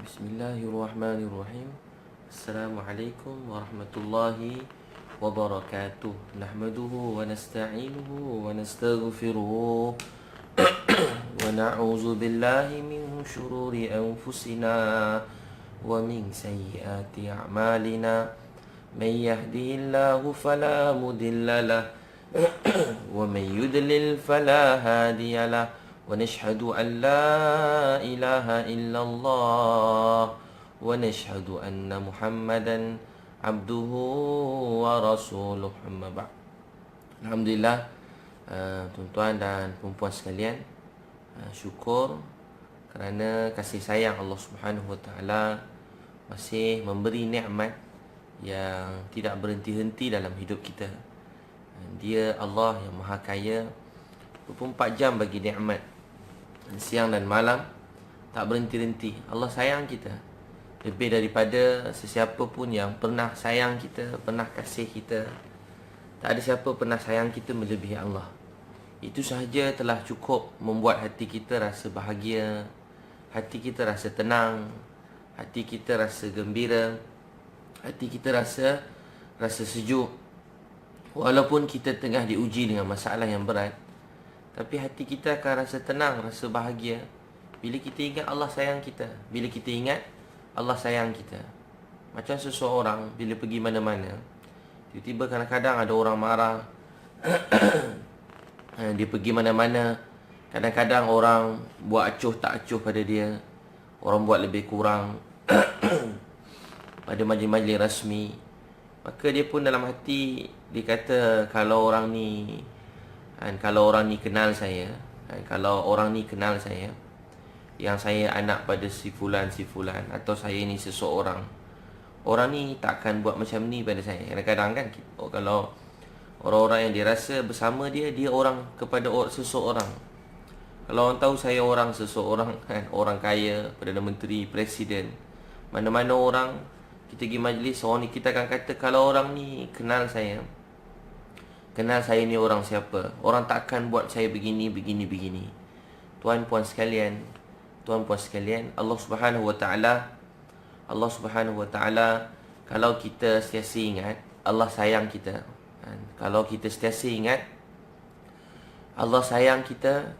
Bismillahirrahmanirrahim. Assalamualaikum warahmatullahi wabarakatuh. Nahmaduhu wa nasta'inuhu wa nastaghfiruh wa na'udzu billahi min syururi anfusina wa min sayyiati a'malina. May yahdihillahu fala mudilla lah wa may yudlil fala hadiya lah. ونشهد أن لا إله إلا الله ونشهد أن محمدا عبده ورسوله أما بعد. Alhamdulillah, tuan-tuan dan puan-puan sekalian, syukur kerana kasih sayang Allah Subhanahu Wa Taala masih memberi nikmat yang tidak berhenti-henti dalam hidup kita. Dia Allah yang Maha Kaya, 24 jam bagi nikmat siang dan malam, tak berhenti-henti. Allah sayang kita lebih daripada sesiapa pun yang pernah sayang kita, pernah kasih kita. Tak ada siapa pernah sayang kita melebihi Allah. Itu sahaja telah cukup membuat hati kita rasa bahagia, hati kita rasa tenang, hati kita rasa gembira, hati kita rasa sejuk. Walaupun kita tengah diuji dengan masalah yang berat, tapi hati kita akan rasa tenang, rasa bahagia bila kita ingat Allah sayang kita. Bila kita ingat Allah sayang kita. Macam seseorang bila pergi mana-mana, tiba-tiba kadang-kadang ada orang marah. Dia pergi mana-mana, kadang-kadang orang buat acuh tak acuh pada dia, orang buat lebih kurang pada majlis-majlis rasmi. Maka dia pun dalam hati, dia kata, kalau orang ni kenal saya, kalau orang ni kenal saya, yang saya anak pada si fulan, atau saya ni seseorang, orang ni takkan buat macam ni pada saya. Kadang-kadang kan, kalau orang-orang yang dirasa bersama dia, dia orang kepada seseorang. Kalau orang tahu saya orang seseorang, orang kaya, Perdana Menteri, Presiden, mana-mana orang, kita pergi majlis, orang ni kita akan kata, kalau orang ni kenal saya ni orang siapa, orang takkan buat saya begini. Tuan-puan sekalian, Allah Subhanahu Wa Taala, kalau kita sentiasa ingat Allah sayang kita, kalau kita sentiasa ingat Allah sayang kita,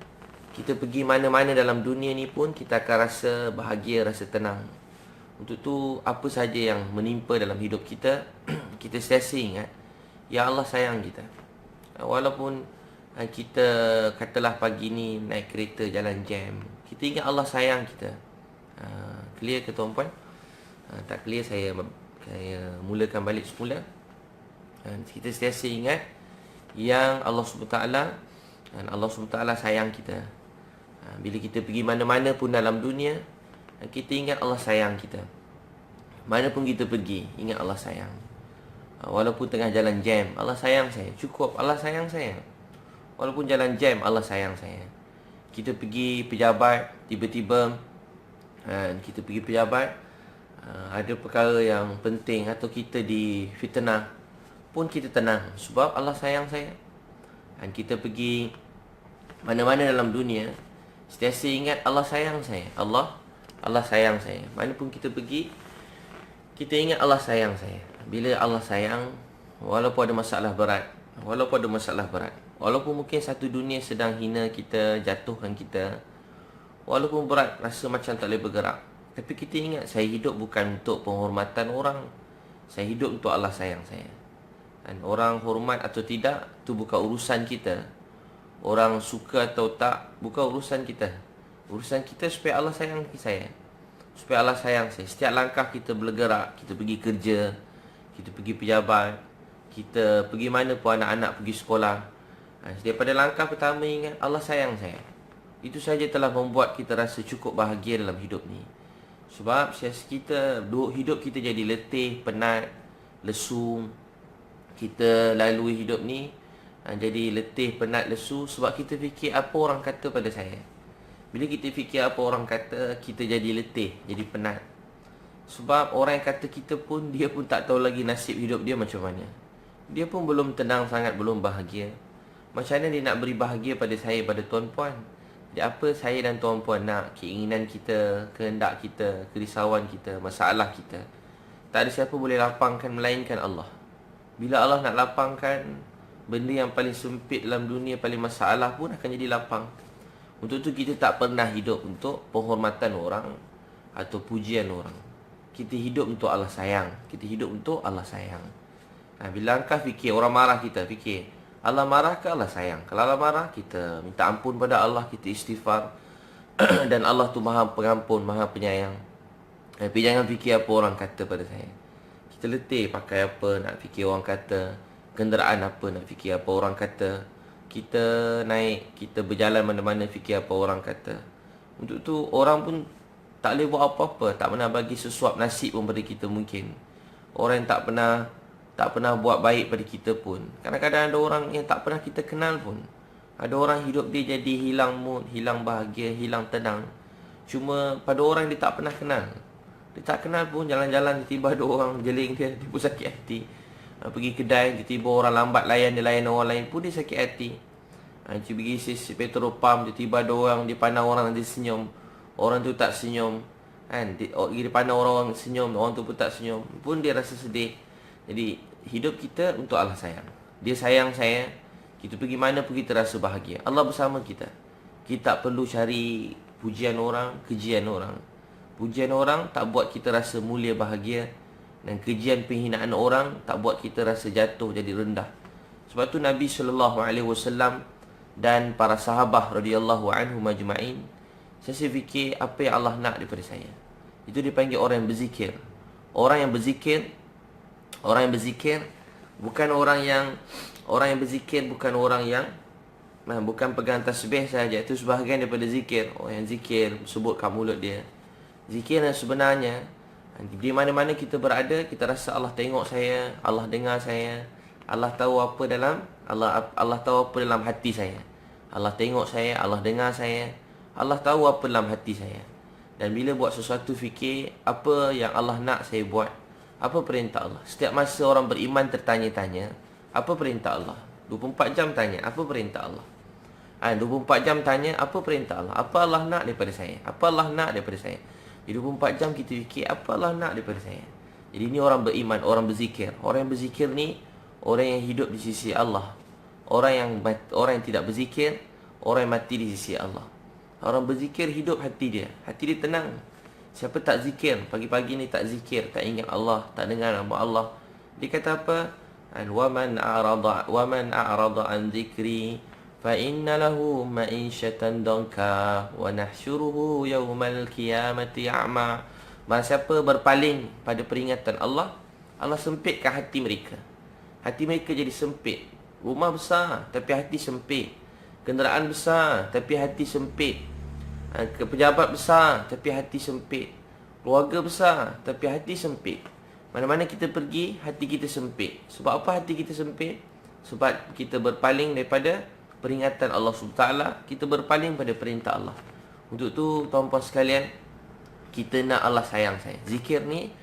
kita pergi mana-mana dalam dunia ni pun kita akan rasa bahagia, rasa tenang. Untuk tu, apa saja yang menimpa dalam hidup kita, kita sentiasa ingat, ya Allah sayang kita. Walaupun kita katalah pagi ni naik kereta jalan jam, kita ingat Allah sayang kita. Clear ke tuan-puan? Tak clear, saya mulakan balik semula. Kita sentiasa ingat yang Allah SWT sayang kita. Bila kita pergi mana-mana pun dalam dunia, kita ingat Allah sayang kita. Mana pun kita pergi, ingat Allah sayang. Walaupun tengah jalan jam, Allah sayang saya. Cukup, Allah sayang saya. Walaupun jalan jam, Allah sayang saya. Kita pergi pejabat, tiba-tiba kita pergi pejabat, ada perkara yang penting, atau kita difitnah, pun kita tenang, sebab Allah sayang saya. Dan kita pergi mana-mana dalam dunia, sentiasa ingat Allah sayang saya. Allah sayang saya. Mana pun kita pergi, kita ingat Allah sayang saya. Bila Allah sayang, walaupun ada masalah berat, walaupun mungkin satu dunia sedang hina kita, jatuhkan kita, walaupun berat, rasa macam tak boleh bergerak, tapi kita ingat, saya hidup bukan untuk penghormatan orang, saya hidup untuk Allah sayang saya. Dan orang hormat atau tidak, itu bukan urusan kita. Orang suka atau tak, bukan urusan kita. Urusan kita supaya Allah sayang saya. Supaya Allah sayang saya. Setiap langkah kita bergerak, kita pergi kerja, kita pergi pejabat, kita pergi mana pun, anak-anak pergi sekolah, daripada langkah pertama ingat Allah sayang saya. Itu saja telah membuat kita rasa cukup bahagia dalam hidup ni. Sebab hidup kita jadi letih, penat, lesu. Kita lalui hidup ni jadi letih, penat, lesu, sebab kita fikir apa orang kata pada saya. Bila kita fikir apa orang kata, kita jadi letih, jadi penat. Sebab orang yang kata kita pun, dia pun tak tahu lagi nasib hidup dia macam mana. Dia pun belum tenang sangat, belum bahagia. Macam mana dia nak beri bahagia pada saya, pada tuan-puan? Jadi apa saya dan tuan-puan nak, keinginan kita, kehendak kita, kerisauan kita, masalah kita, tak ada siapa boleh lapangkan melainkan Allah. Bila Allah nak lapangkan, benda yang paling sempit dalam dunia, paling masalah pun akan jadi lapang. Untuk tu kita tak pernah hidup untuk penghormatan orang atau pujian orang. Kita hidup untuk Allah sayang. Kita hidup untuk Allah sayang. Bila engkau fikir orang marah kita, fikir Allah marah ke Allah sayang? Kalau Allah marah, kita minta ampun pada Allah, kita istighfar. Dan Allah tu maha pengampun, maha penyayang. Tapi jangan fikir apa orang kata pada saya. Kita letih pakai apa, nak fikir orang kata. Kenderaan apa, nak fikir apa orang kata. Kita naik, kita berjalan mana-mana, fikir apa orang kata. Untuk tu orang pun tak boleh buat apa-apa, tak pernah bagi sesuap nasib pun pada kita mungkin. Orang yang tak pernah buat baik pada kita pun. Kadang-kadang ada orang yang tak pernah kita kenal pun. Ada orang hidup dia jadi hilang mood, hilang bahagia, hilang tenang. Cuma pada orang yang dia tak pernah kenal. Dia tak kenal pun, jalan-jalan tiba-tiba ada orang jeling dia, dia pun sakit hati. Pergi kedai, tiba-tiba orang lambat layan dia, layan orang lain pun dia sakit hati. Pergi petrol pump, tiba-tiba ada orang, dia pandang orang nanti senyum, orang tu tak senyum. Dia pandang orang senyum, orang tu pun tak senyum, pun dia rasa sedih. Jadi hidup kita untuk Allah sayang. Dia sayang saya, kita pergi mana pun kita rasa bahagia. Allah bersama kita. Kita tak perlu cari pujian orang, kejian orang. Pujian orang tak buat kita rasa mulia, bahagia. Dan kejian penghinaan orang tak buat kita rasa jatuh, jadi rendah. Sebab tu Nabi SAW dan para sahabah radhiyallahu anhum majma'in, saya fikir apa yang Allah nak daripada saya. Itu dipanggil orang yang berzikir. Orang yang berzikir bukan orang yang berzikir bukan orang yang bukan pegang tasbih saja. Itu sebahagian daripada zikir. Orang yang zikir sebutkan mulut dia. Zikir yang sebenarnya, di mana-mana kita berada, kita rasa Allah tengok saya, Allah dengar saya, Allah tahu apa dalam Allah tahu apa dalam hati saya. Allah tengok saya, Allah dengar saya, Allah tahu apa dalam hati saya. Dan bila buat sesuatu, fikir apa yang Allah nak saya buat, apa perintah Allah. Setiap masa orang beriman tertanya-tanya, apa perintah Allah. 24 jam tanya, apa perintah Allah. 24 jam tanya, apa perintah Allah. Apa Allah nak daripada saya, apa Allah nak daripada saya. Di 24 jam kita fikir apa Allah nak daripada saya. Jadi ini orang beriman, orang berzikir. Orang yang berzikir ni orang yang hidup di sisi Allah. Orang yang tidak berzikir, orang yang mati di sisi Allah. Orang berzikir hidup hati dia. Hati dia tenang. Siapa tak zikir, pagi-pagi ni tak zikir, tak ingat Allah, tak dengar nama Allah, dia kata apa? Wa man a'rada an dzikri fa inna lahu ma'isyatan danka wa nahsyuruhu yaumal qiyamati a'ma. Barang siapa berpaling pada peringatan Allah, Allah sempitkan hati mereka. Hati mereka jadi sempit. Rumah besar tapi hati sempit. Kenderaan besar tapi hati sempit. Pejabat besar tapi hati sempit. Keluarga besar tapi hati sempit. Mana-mana kita pergi, hati kita sempit. Sebab apa hati kita sempit? Sebab kita berpaling daripada peringatan Allah SWT, kita berpaling pada perintah Allah. Untuk tu tuan-puan sekalian, kita nak Allah sayang saya. Zikir ni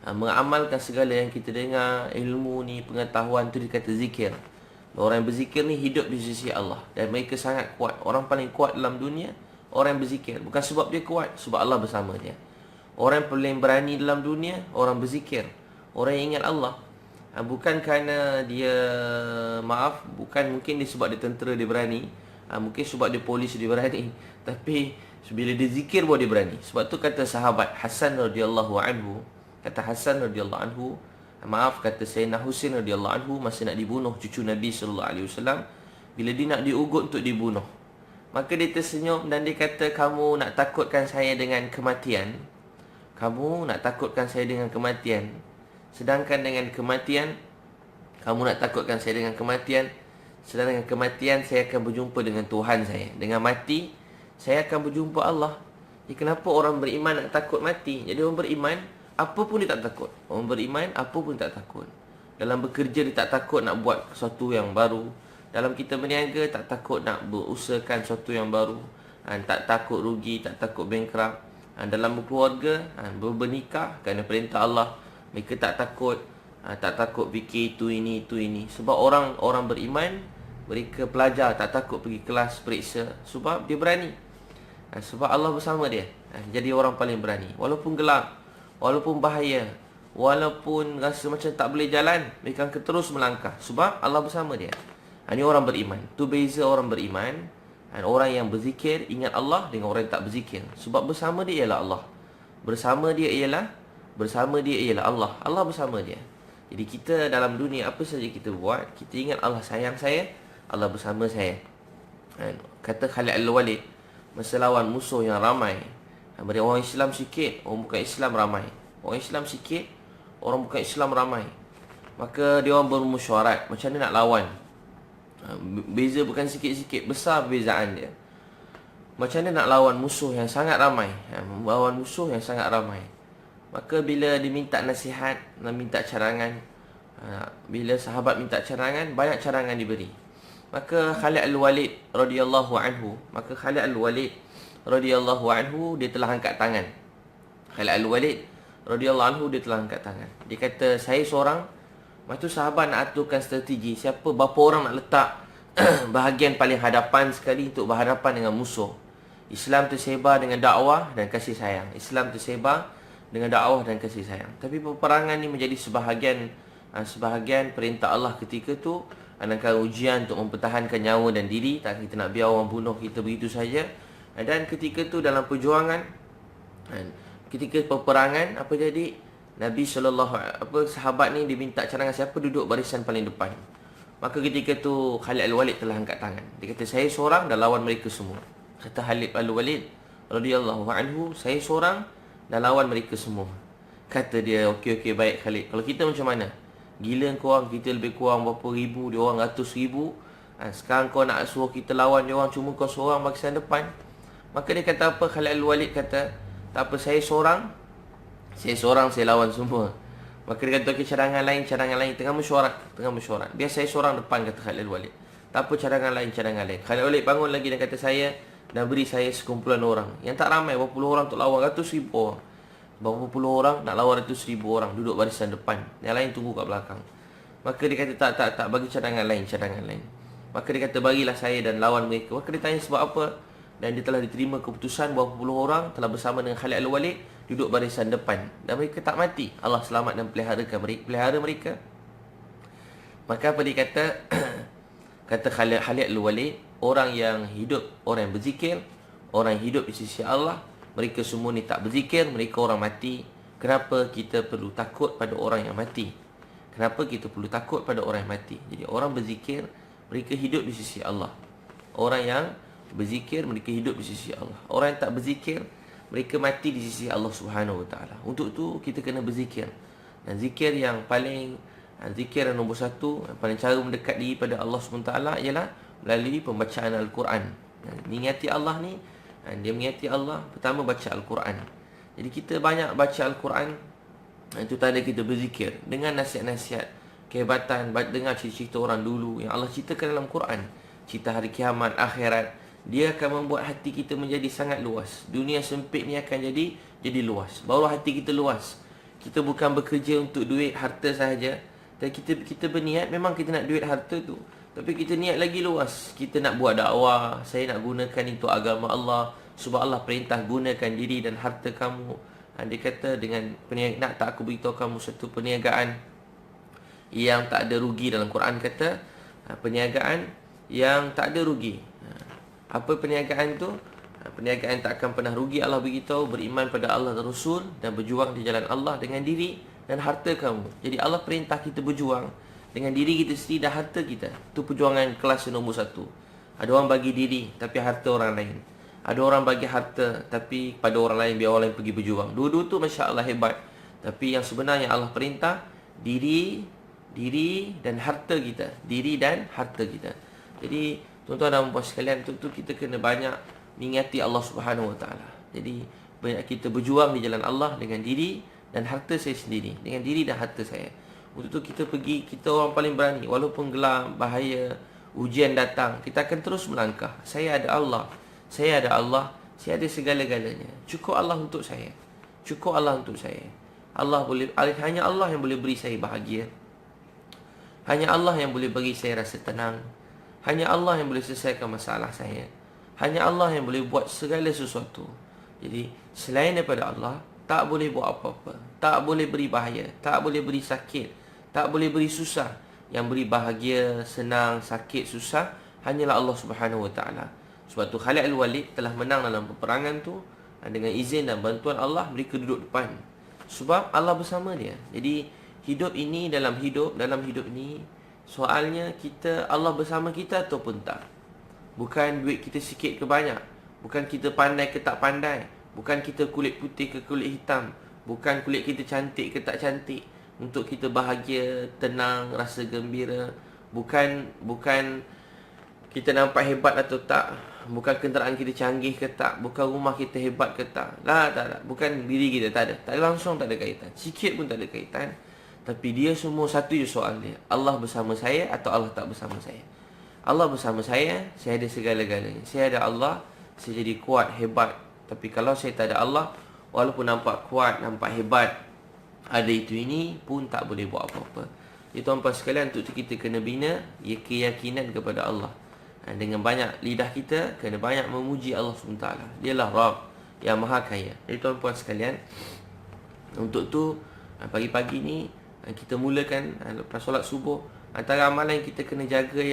mengamalkan segala yang kita dengar, ilmu ni, pengetahuan tu dikata zikir. Orang yang berzikir ni hidup di sisi Allah, dan mereka sangat kuat. Orang paling kuat dalam dunia orang yang berzikir. Bukan sebab dia kuat, sebab Allah bersama dia. Orang yang paling berani dalam dunia orang berzikir, orang yang ingat Allah. Bukan kerana dia, bukan mungkin dia sebab dia tentera dia berani, mungkin sebab dia polis dia berani, tapi bila dia zikir baru dia berani. Sebab tu kata sahabat Hasan radhiyallahu anhu, kata Sayyidina Husain radhiyallahu anhu masa nak dibunuh cucu Nabi sallallahu alaihi wasallam, bila dia nak diugut untuk dibunuh, maka dia tersenyum dan dia kata, kamu nak takutkan saya dengan kematian, kamu nak takutkan saya dengan kematian. Sedangkan dengan kematian, kamu nak takutkan saya dengan kematian, sedangkan dengan kematian saya akan berjumpa dengan Tuhan saya. Dengan mati, saya akan berjumpa Allah. Jadi kenapa orang beriman nak takut mati? Jadi orang beriman, apa pun dia tak takut. Orang beriman, apa pun tak takut. Dalam bekerja dia tak takut nak buat sesuatu yang baru. Dalam kita berniaga tak takut nak berusahakan sesuatu yang baru. Tak takut rugi, tak takut bankrupt. Dalam berkeluarga, bernikah kerana perintah Allah, mereka tak takut fikir itu ini. Sebab orang beriman, mereka pelajar, tak takut pergi kelas periksa, sebab dia berani. Sebab Allah bersama dia. Jadi orang paling berani. Walaupun gelap, walaupun bahaya, walaupun rasa macam tak boleh jalan, mereka akan terus melangkah. Sebab Allah bersama dia. Ini orang beriman. Tu beza orang beriman dan orang yang berzikir ingat Allah dengan orang yang tak berzikir. Sebab bersama dia ialah Allah. Bersama dia ialah Allah. Allah bersama dia. Jadi kita dalam dunia apa saja kita buat, kita ingat Allah sayang saya, Allah bersama saya. Kata Khalid Al-Walid masa lawan musuh yang ramai, orang Islam sikit, orang bukan Islam ramai. Orang Islam sikit, orang bukan Islam ramai. Maka dia orang bermusyawarat macam mana nak lawan. Beza bukan sikit-sikit, besar perbezaan dia. Macam mana nak lawan musuh yang sangat ramai, lawan musuh yang sangat ramai. Maka bila diminta nasihat, minta cadangan, bila sahabat minta cadangan, banyak cadangan diberi. Maka Khalid Al-Walid radhiyallahu anhu dia telah angkat tangan. Khalid Al-Walid radhiyallahu anhu dia telah angkat tangan. Dia kata, saya seorang. Lepas tu sahabat nak aturkan strategi, berapa orang nak letak bahagian paling hadapan sekali untuk berhadapan dengan musuh. Islam tersebar dengan dakwah dan kasih sayang. Islam tersebar dengan dakwah dan kasih sayang. Tapi peperangan ni menjadi sebahagian perintah Allah ketika tu, adalah ujian untuk mempertahankan nyawa dan diri. Tak kita nak biar orang bunuh kita begitu saja. Dan ketika tu dalam perjuangan, ketika peperangan, apa jadi? Nabi sahabat ni diminta cadangan siapa duduk barisan paling depan. Maka ketika tu Khalid Al-Walid telah angkat tangan. Dia kata, saya seorang dah lawan mereka semua. Kata Khalid Al-Walid radhiyallahu anhu, saya seorang dah lawan mereka semua. Kata dia, okey baik Khalid. Kalau kita macam mana? Gila korang, kita lebih kurang berapa ribu, dia orang ratus ribu. Sekarang kau nak suruh kita lawan dia orang, cuma kau seorang barisan depan. Maka dia kata apa? Khalid Al-Walid kata, tak apa, saya seorang, saya lawan semua. Maka dia kata, okey, cadangan lain. Tengah mesyuarat. Biar saya seorang depan, kata Khalid Al-Walid. Tak apa, cadangan lain. Khalid Al-Walid bangun lagi dan kata, saya dah beri saya sekumpulan orang. Yang tak ramai, berapa puluh orang untuk lawan ratus ribu orang. Berapa puluh orang nak lawan ratus ribu orang, duduk barisan depan. Yang lain tunggu kat belakang. Maka dia kata, tak, bagi cadangan lain. Maka dia kata, bagilah saya dan lawan mereka. Maka dia tanya sebab apa? Dan dia telah diterima keputusan berapa puluh orang telah bersama dengan Khalid Al-Walid duduk barisan depan. Dan mereka tak mati. Allah selamat dan pelihara mereka. Maka apa dia kata? Kata Khalid Al-Walid, orang yang hidup, orang yang berzikir, orang yang hidup di sisi Allah, mereka semua ni tak berzikir, mereka orang mati. Kenapa kita perlu takut pada orang yang mati? Jadi orang berzikir, mereka hidup di sisi Allah. Orang yang berzikir, mereka hidup di sisi Allah. Orang yang tak berzikir, mereka mati di sisi Allah Subhanahu Wa Taala. Untuk tu kita kena berzikir. Dan zikir yang nombor satu, yang paling cara mendekat diri pada Allah Subhanahu Wa Taala ialah melalui pembacaan Al-Quran. Mengingati Allah ni, dia mengingati Allah, pertama baca Al-Quran. Jadi kita banyak baca Al-Quran, itu tanda kita berzikir dengan nasihat-nasihat kehebatan, dengar cerita-cerita orang dulu yang Allah ceritakan dalam Quran, cerita hari kiamat, akhirat. Dia akan membuat hati kita menjadi sangat luas. Dunia sempit ni akan jadi luas. Baru hati kita luas. Kita bukan bekerja untuk duit, harta sahaja. Dan kita berniat, memang kita nak duit, harta tu, tapi kita niat lagi luas. Kita nak buat dakwah, saya nak gunakan itu agama Allah. Sebab Allah perintah gunakan diri dan harta kamu. Dia kata dengan nak tak aku beritahu kamu satu perniagaan yang tak ada rugi. Dalam Quran kata perniagaan yang tak ada rugi. Apa perniagaan tu? Perniagaan tak akan pernah rugi. Allah beritahu, beriman pada Allah dan Rasul dan berjuang di jalan Allah dengan diri dan harta kamu. Jadi Allah perintah kita berjuang dengan diri kita sendiri dan harta kita. Itu perjuangan kelas nombor satu. Ada orang bagi diri tapi harta orang lain. Ada orang bagi harta tapi pada orang lain, biar orang lain pergi berjuang. Dua-dua tu Masya Allah hebat. Tapi yang sebenarnya Allah perintah diri dan harta kita. Jadi tuan-tuan dan puan sekalian, tu kita kena banyak mengingati Allah Subhanahu Wa Taala. Jadi banyak kita berjuang di jalan Allah dengan diri dan harta saya sendiri. Dengan diri dan harta saya. Untuk tu kita orang paling berani. Walaupun gelap, bahaya, ujian datang, kita akan terus melangkah. Saya ada Allah, saya ada segala-galanya. Cukup Allah untuk saya. Hanya Allah yang boleh beri saya bahagia. Hanya Allah yang boleh bagi saya rasa tenang. Hanya Allah yang boleh selesaikan masalah saya. Hanya Allah yang boleh buat segala sesuatu. Jadi selain daripada Allah, tak boleh buat apa-apa. Tak boleh beri bahaya, tak boleh beri sakit, tak boleh beri susah. Yang beri bahagia, senang, sakit, susah hanyalah Allah Subhanahu Wa Taala. Sebab tu Khalid Al-Walid telah menang dalam peperangan tu dengan izin dan bantuan Allah. Mereka duduk depan sebab Allah bersama dia. Jadi hidup ini, dalam hidup ni, soalnya kita, Allah bersama kita ataupun tak. Bukan duit kita sikit ke banyak, bukan kita pandai ke tak pandai, bukan kita kulit putih ke kulit hitam, bukan kulit kita cantik ke tak cantik untuk kita bahagia, tenang, rasa gembira. Bukan kita nampak hebat atau tak, bukan kenderaan kita canggih ke tak, bukan rumah kita hebat ke tak. Tak. Bukan diri kita, tak ada langsung, tak ada kaitan. Sikit pun tak ada kaitan. Tapi dia semua satu je soal dia. Allah bersama saya atau Allah tak bersama saya. Allah bersama saya ada segala-galanya. Saya ada Allah, saya jadi kuat, hebat. Tapi kalau saya tak ada Allah, walaupun nampak kuat, nampak hebat, ada itu ini pun tak boleh buat apa-apa. Jadi tuan-tuan sekalian, untuk itu kita kena bina keyakinan kepada Allah. Dengan banyak lidah kita, kena banyak memuji Allah SWT. Dialah Rabb yang maha kaya. Jadi tuan-tuan sekalian, untuk tu pagi-pagi ni kita mulakan lepas solat subuh, antara amalan yang kita kena jaga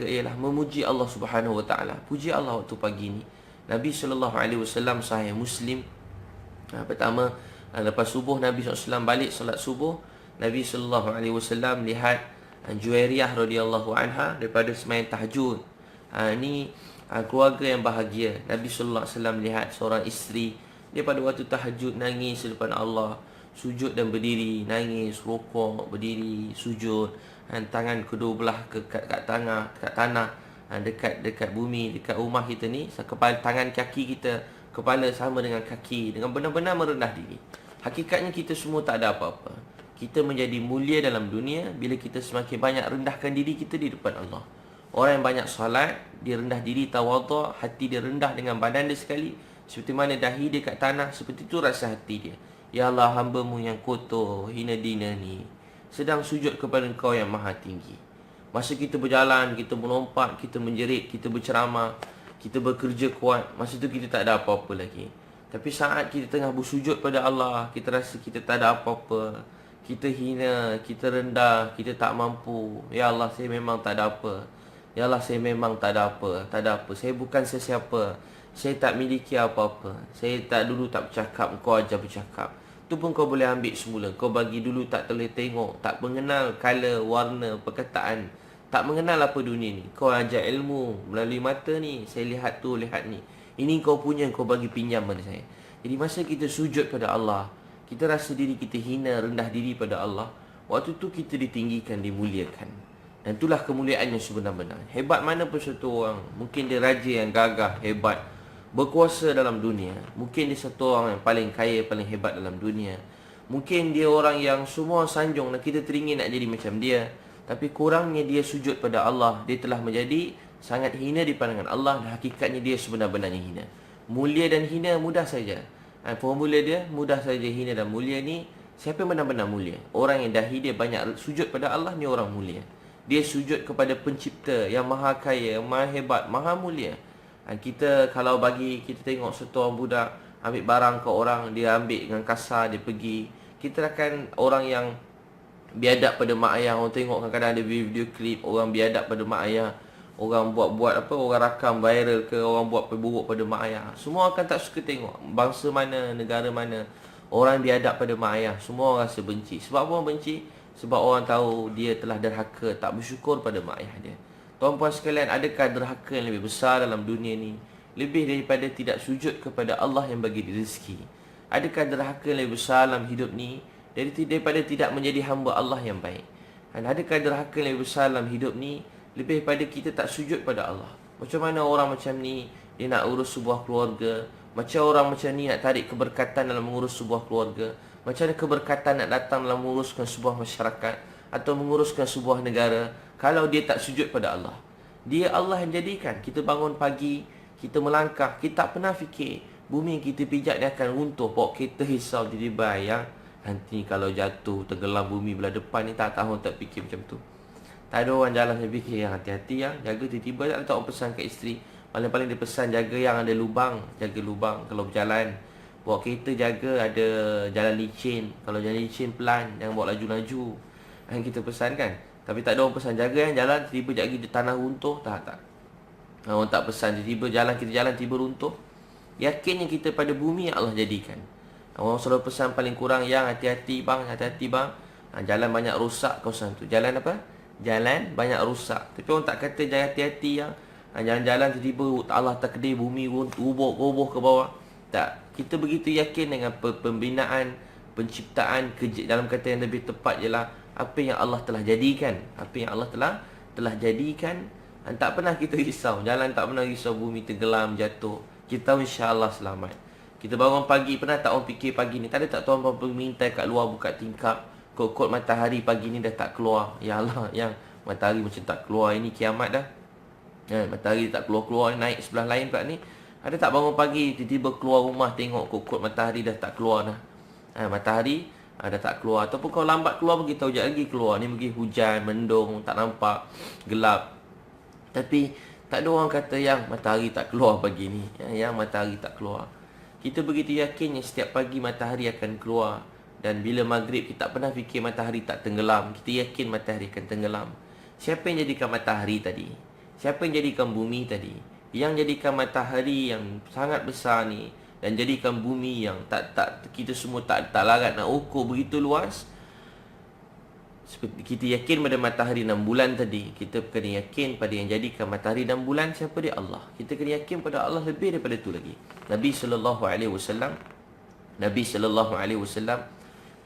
ialah memuji Allah Subhanahu Wa Taala. Puji Allah waktu pagi ni. Nabi SAW Sahih Muslim, pertama lepas subuh Nabi SAW balik solat subuh, Nabi SAW lihat Juwairiyah radhiyallahu anha daripada sembahyang tahajud. Ini keluarga yang bahagia. Nabi SAW lihat seorang isteri daripada waktu tahajud nangis di depan Allah, sujud dan berdiri, nangis, rukuk, berdiri, sujud, tangan kedua belah kat tanah, dekat bumi, dekat rumah kita ni, kepala, tangan kaki kita, kepala sama dengan kaki, dengan benar-benar merendah diri. Hakikatnya kita semua tak ada apa-apa. Kita menjadi mulia dalam dunia bila kita semakin banyak rendahkan diri kita di depan Allah. Orang yang banyak solat, dia rendah diri, tawadhu', hati dia rendah dengan badan dia sekali, seperti mana dahi dia kat tanah, seperti itu rasa hati dia. Ya Allah, hamba-Mu yang kotor, hina dina ni sedang sujud kepada Engkau yang maha tinggi. Masa kita berjalan, kita melompat, kita menjerit, kita berceramah, kita bekerja kuat, masa tu kita tak ada apa-apa lagi. Tapi saat kita tengah bersujud pada Allah, kita rasa kita tak ada apa-apa, kita hina, kita rendah, kita tak mampu. Ya Allah, saya memang tak ada apa. Ya Allah, saya memang tak ada apa. Saya bukan sesiapa. Saya tak miliki apa-apa. Saya dulu tak bercakap, Engkau ajar bercakap. Tu pun kau boleh ambil semula. Kau bagi dulu tak boleh tengok, tak mengenal color, warna, perkataan, tak mengenal apa dunia ni. Kau ajar ilmu melalui mata ni. Saya lihat tu, lihat ni. Ini kau punya, kau bagi pinjam pada saya. Jadi masa kita sujud pada Allah, kita rasa diri kita hina, rendah diri pada Allah, waktu tu kita ditinggikan, dimuliakan. Dan itulah kemuliaan yang sebenar-benar. Hebat mana pun satu orang, mungkin dia raja yang gagah, hebat, berkuasa dalam dunia. Mungkin dia satu orang yang paling kaya, paling hebat dalam dunia. Mungkin dia orang yang semua sanjung dan kita teringin nak jadi macam dia. Tapi kurangnya dia sujud pada Allah, dia telah menjadi sangat hina di pandangan Allah. Dan hakikatnya dia sebenar-benarnya hina. Mulia dan hina mudah saja. Formula dia mudah saja. Hina dan mulia ni, siapa yang benar-benar mulia? Orang yang dahi dia banyak sujud pada Allah, ni orang mulia. Dia sujud kepada pencipta yang maha kaya, yang maha hebat, maha mulia. Kita kalau kita tengok satu orang budak ambil barang ke orang, dia ambil dengan kasar, dia pergi, kita akan orang yang biadab pada mak ayah. Orang tengok kadang-kadang ada video klip orang biadab pada mak ayah, orang buat orang rakam viral ke, orang buat buruk pada mak ayah. Semua akan tak suka tengok. Bangsa mana, negara mana, orang biadab pada mak ayah, semua orang rasa benci. Sebab apa orang benci? Sebab orang tahu dia telah derhaka, tak bersyukur pada mak ayah dia. Tuan-puan sekalian, adakah derhaka yang lebih besar dalam dunia ni lebih daripada tidak sujud kepada Allah yang bagi rezeki? Adakah derhaka yang lebih besar dalam hidup ni daripada tidak menjadi hamba Allah yang baik? Dan adakah derhaka yang lebih besar dalam hidup ni lebih daripada kita tak sujud pada Allah? Macam mana orang macam ni dia nak urus sebuah keluarga? Macam orang macam ni nak tarik keberkatan dalam mengurus sebuah keluarga? Macam mana keberkatan nak datang dalam menguruskan sebuah masyarakat atau menguruskan sebuah negara kalau dia tak sujud pada Allah? Dia Allah yang jadikan. Kita bangun pagi, kita melangkah, kita tak pernah fikir bumi yang kita pijak dia akan runtuh. Bawa kereta risau jadi bayang nanti kalau jatuh tenggelam bumi belah depan ni, tak tahu, tak fikir macam tu. Tak ada orang jalan saya fikir yang hati-hati yang jaga, tiba-tiba tak letak orang pesan kat isteri. Paling-paling dia pesan jaga yang ada lubang, jaga lubang kalau berjalan. Bawa kereta jaga ada jalan licin. Kalau jalan licin pelan, jangan bawa laju-laju. Yang kita pesan kan. Tapi tak ada orang pesan jaga yang jalan tiba-tiba jaga di tanah runtuh. Tak. Orang tak pesan tiba-tiba jalan, kita jalan tiba runtuh. Yakinnya kita pada bumi yang Allah jadikan. Orang selalu pesan paling kurang yang hati-hati bang, hati-hati bang. Jalan banyak rusak kawasan tu. Jalan apa? Jalan banyak rusak. Tapi orang tak kata jangan hati-hati yang jalan-jalan tiba-tiba Allah takdir bumi roboh ke bawah. Tak. Kita begitu yakin dengan pembinaan, penciptaan, dalam kata yang lebih tepat ialah apa yang Allah telah jadikan. Apa yang Allah telah jadikan. Tak pernah kita risau. Jalan tak pernah risau bumi tenggelam, jatuh. Kita tahu insya-Allah selamat. Kita bangun pagi, pernah tak orang fikir pagi ni? Tak ada tak tuan apa minta kat luar buka tingkap. Kot-kot matahari pagi ni dah tak keluar. Ya Allah, yang matahari macam tak keluar. Ini kiamat dah. Matahari tak keluar-keluar, naik sebelah lain pula ni. Ada tak bangun pagi, tiba-tiba keluar rumah tengok kot-kot matahari dah tak keluar dah. Matahari dah tak keluar. Ataupun kalau lambat keluar, beritahu sekejap lagi keluar. Ni pergi hujan, mendung, tak nampak, gelap. Tapi tak ada orang kata yang matahari tak keluar pagi ni. Yang matahari tak keluar. Kita begitu yakin yang setiap pagi matahari akan keluar. Dan bila maghrib kita tak pernah fikir matahari tak tenggelam. Kita yakin matahari akan tenggelam. Siapa yang jadikan matahari tadi? Siapa yang jadikan bumi tadi? Yang jadikan matahari yang sangat besar ni dan jadikan bumi yang tak kita semua tak larat nak ukur begitu luas. Seperti kita yakin pada matahari 6 bulan tadi, kita kena yakin pada yang jadikan matahari 6 bulan siapa dia? Allah. Kita kena yakin pada Allah lebih daripada itu lagi. Nabi sallallahu alaihi wasallam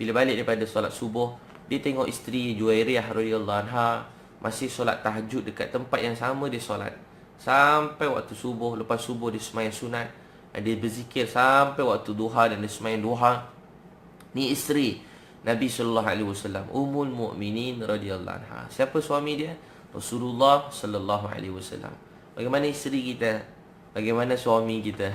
bila balik daripada solat subuh, dia tengok isteri Juwairiyah radhiyallahu anha masih solat tahajud dekat tempat yang sama dia solat. Sampai waktu subuh, lepas subuh dia sembahyang sunat. Dia berzikir sampai waktu duha dan dia sembahyang duha. Ni isteri Nabi sallallahu alaihi wasallam, Ummul Mukminin radhiyallahu anha. Siapa suami dia? Rasulullah sallallahu alaihi wasallam. Bagaimana isteri kita? Bagaimana suami kita?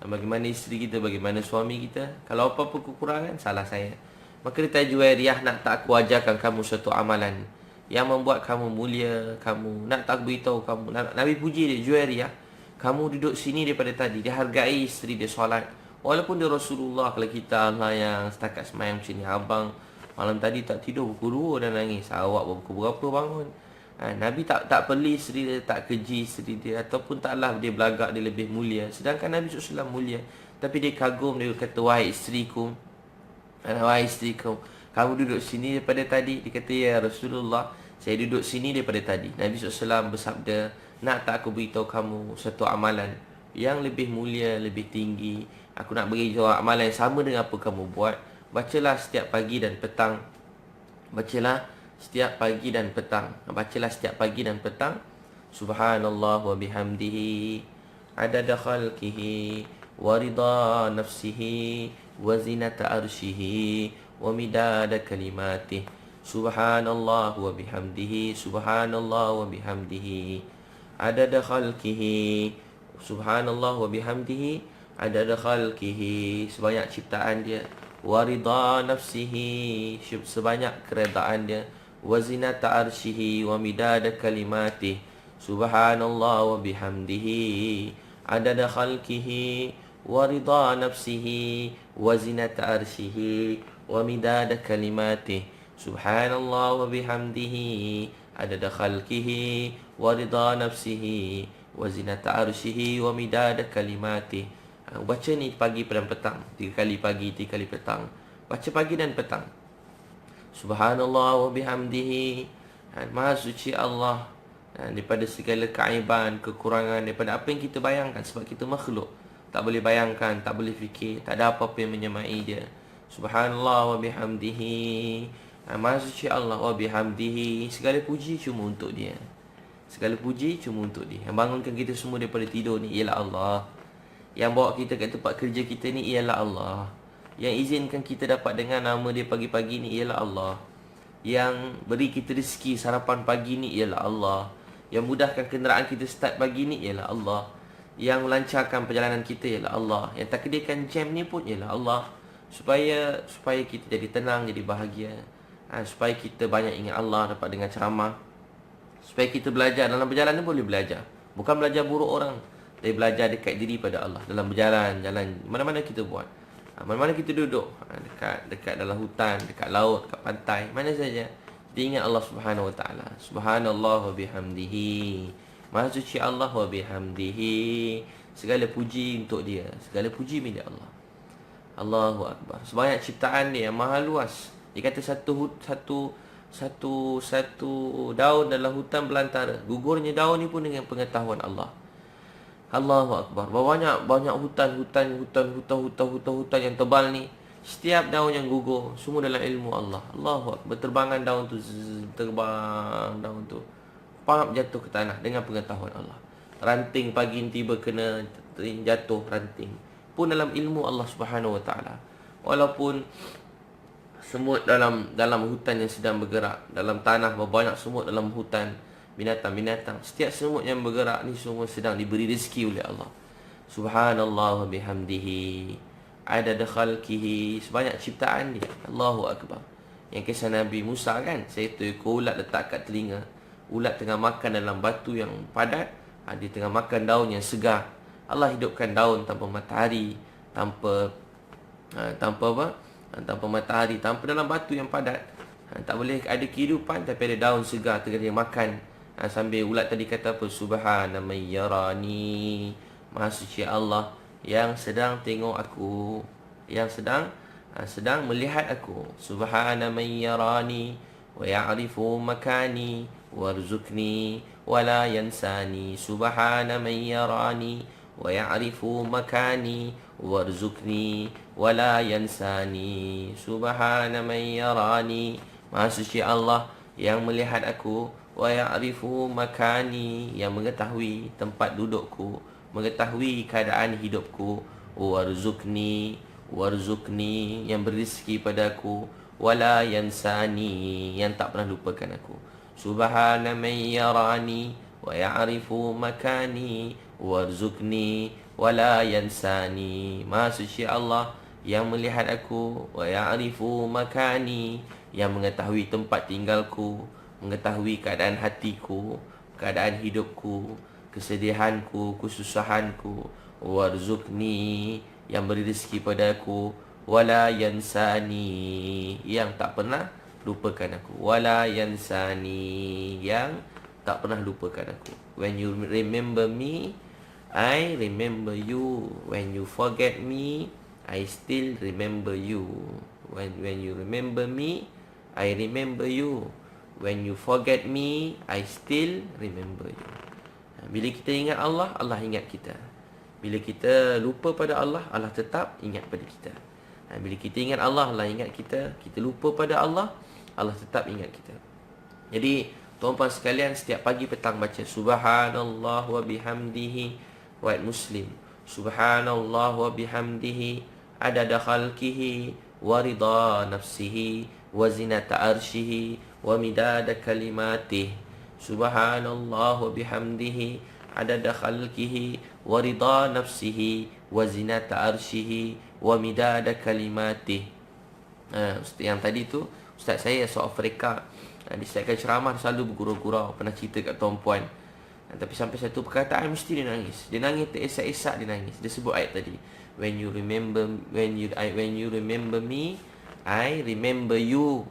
Bagaimana isteri kita? Bagaimana suami kita? Kalau apa-apa kekurangan, salah saya. Maka dia tanya Juwairiyah, nak tak aku ajarkan kamu suatu amalan yang membuat kamu mulia, kamu nak tak beritahu kamu. Nabi puji dia, Juwairiyah, kamu duduk sini daripada tadi. Dia hargai isteri dia solat. Walaupun dia Rasulullah, kalau kita Allah yang setakat semayang macam ni, abang malam tadi tak tidur pukul 2 dan nangis. Awak pukul berapa bangun? Nabi tak peli isteri dia, tak keji isteri dia, ataupun taklah dia belagak dia lebih mulia. Sedangkan Nabi SAW mulia. Tapi dia kagum, dia kata, wahai isteriku, kamu duduk sini daripada tadi. Dia kata, ya Rasulullah, saya duduk sini daripada tadi. Nabi SAW bersabda, nak tak aku beritahu kamu satu amalan yang lebih mulia, lebih tinggi. Aku nak beri amalan yang sama dengan apa kamu buat. Bacalah setiap pagi dan petang. Bacalah setiap pagi dan petang. Subhanallah wa bihamdihi adada khalqihi wa ridha nafsihi wa zinata arshihi wa midada kalimatih. Subhanallah wa bihamdihi adada khalqihi. Subhanallah wa bihamdihi adada khalqihi, sebanyak ciptaan dia. Wa ridha nafsihi, sebanyak keredaan dia. Wa zinata arshihi wa midada kalimatih. Subhanallah wa bihamdihi adada khalqihi wa ridha nafsihi wa zinata arshihi wa midada kalimatih. Subhanallah wa bihamdihi adada khalqihi wa ridha nafsihi wa zinata arshihi wa midada kalimatih. Baca ni pagi dan petang, 3 kali pagi, 3 kali petang. Baca pagi dan petang. Subhanallah wa bihamdihi, Maha suci Allah daripada segala keaiban, kekurangan, daripada apa yang kita bayangkan. Sebab kita makhluk, tak boleh bayangkan, tak boleh fikir, tak ada apa-apa yang menyamai dia. Subhanallah wa bihamdihi, Maha suci Allah wa bihamdihi, segala puji cuma untuk dia. Segala puji cuma untuk dia. Yang bangunkan kita semua daripada tidur ni ialah Allah. Yang bawa kita kat tempat kerja kita ni ialah Allah. Yang izinkan kita dapat dengar nama dia pagi-pagi ni ialah Allah. Yang beri kita rezeki sarapan pagi ni ialah Allah. Yang mudahkan kenderaan kita start pagi ni ialah Allah. Yang melancarkan perjalanan kita ialah Allah. Yang takdirkan jam ni pun ialah Allah. Supaya kita jadi tenang, jadi bahagia. Supaya kita banyak ingat Allah, dapat dengar ceramah. Supaya kita belajar. Dalam berjalan ni boleh belajar. Bukan belajar buruk orang, tapi belajar dekat diri pada Allah. Dalam berjalan, jalan mana-mana kita buat. Mana-mana kita duduk, dekat dalam hutan, dekat laut, dekat pantai, mana saja, kita ingat Allah Subhanahu Wa Taala. Subhanallah wa bihamdihi. Maha suci Allah wa bihamdihi. Segala puji untuk dia. Segala puji milik Allah. Allahu Akbar. Sebanyak ciptaan dia yang maha luas. Dia kata satu daun dalam hutan belantara. Gugurnya daun ni pun dengan pengetahuan Allah. Allahu Akbar. Banyak hutan yang tebal ni. Setiap daun yang gugur semua dalam ilmu Allah. Allahu Akbar. Berterbangan daun tu, terbang daun tu, pam jatuh ke tanah dengan pengetahuan Allah. Ranting pagi tiba kena jatuh ranting pun dalam ilmu Allah Subhanahu Wa Taala. Walaupun semut dalam hutan yang sedang bergerak, dalam tanah banyak semut dalam hutan, binatang-binatang, setiap semut yang bergerak ni semua sedang diberi rezeki oleh Allah. Subhanallah wa bihamdihi adada khalqihi. Sebanyak ciptaan dia. Allahu Akbar. Yang kisah Nabi Musa kan, seekor ulat letak kat telinga. Ulat tengah makan dalam batu yang padat, dia tengah makan daun yang segar. Allah hidupkan daun tanpa matahari, tanpa matahari, tanpa dalam batu yang padat. Tak boleh ada kehidupan, tapi ada daun segar tengah dia makan. Sambil ulat tadi kata apa? Subhana man yarani. Maha suci Allah yang sedang tengok aku, yang sedang melihat aku. Subhana man yarani wa ya'rifu makani warzuqni wa la yansani. Subhana man yarani wa ya'rifu makani warzuqni wa la yansani. Subhana man yarani. Maha suci Allah yang melihat aku, wa ya'rifu makani, yang mengetahui tempat dudukku, mengetahui keadaan hidupku, warzuqni, yang berizki padaku, wala yansani, yang tak pernah lupakan aku. Subhana man yarani wa ya'rifu makani warzuqni wala yansani. Maha suci Allah yang melihat aku, wa ya'rifu makani, yang mengetahui tempat tinggalku, mengetahui keadaan hatiku, keadaan hidupku, kesedihanku, kesusahanku, warzuqni, yang beri rezeki padaku, wala yansani, yang tak pernah lupakan aku, wala yansani, yang tak pernah lupakan aku. When you remember me, I remember you. When you forget me, I still remember you. When you remember me, I remember you. When you forget me, I still remember you. Bila kita ingat Allah, Allah ingat kita. Bila kita lupa pada Allah, Allah tetap ingat pada kita. Bila kita ingat Allah, Allah ingat kita. Kita lupa pada Allah, Allah tetap ingat kita. Jadi tuan-tuan sekalian, setiap pagi petang baca Subhanallah wa bihamdihi. Wahid Muslim, Subhanallah wa bihamdihi adada khalqihi wa ridha nafsihi wa zinata arshihi wa midada kalimatih. Subhanallah wa bihamdihi adada khalqihi wa ridha nafsihi wa zinata arshihi wa midada kalimatih. Yang tadi tu Ustaz saya South Afrika, di setiap ceramah selalu bergurau-gurau, pernah cerita kat tuan-puan. Tapi sampai satu perkataan mesti dia nangis. Dia nangis teresak-esak, dia nangis. Dia sebut ayat tadi. When you remember me, I remember you.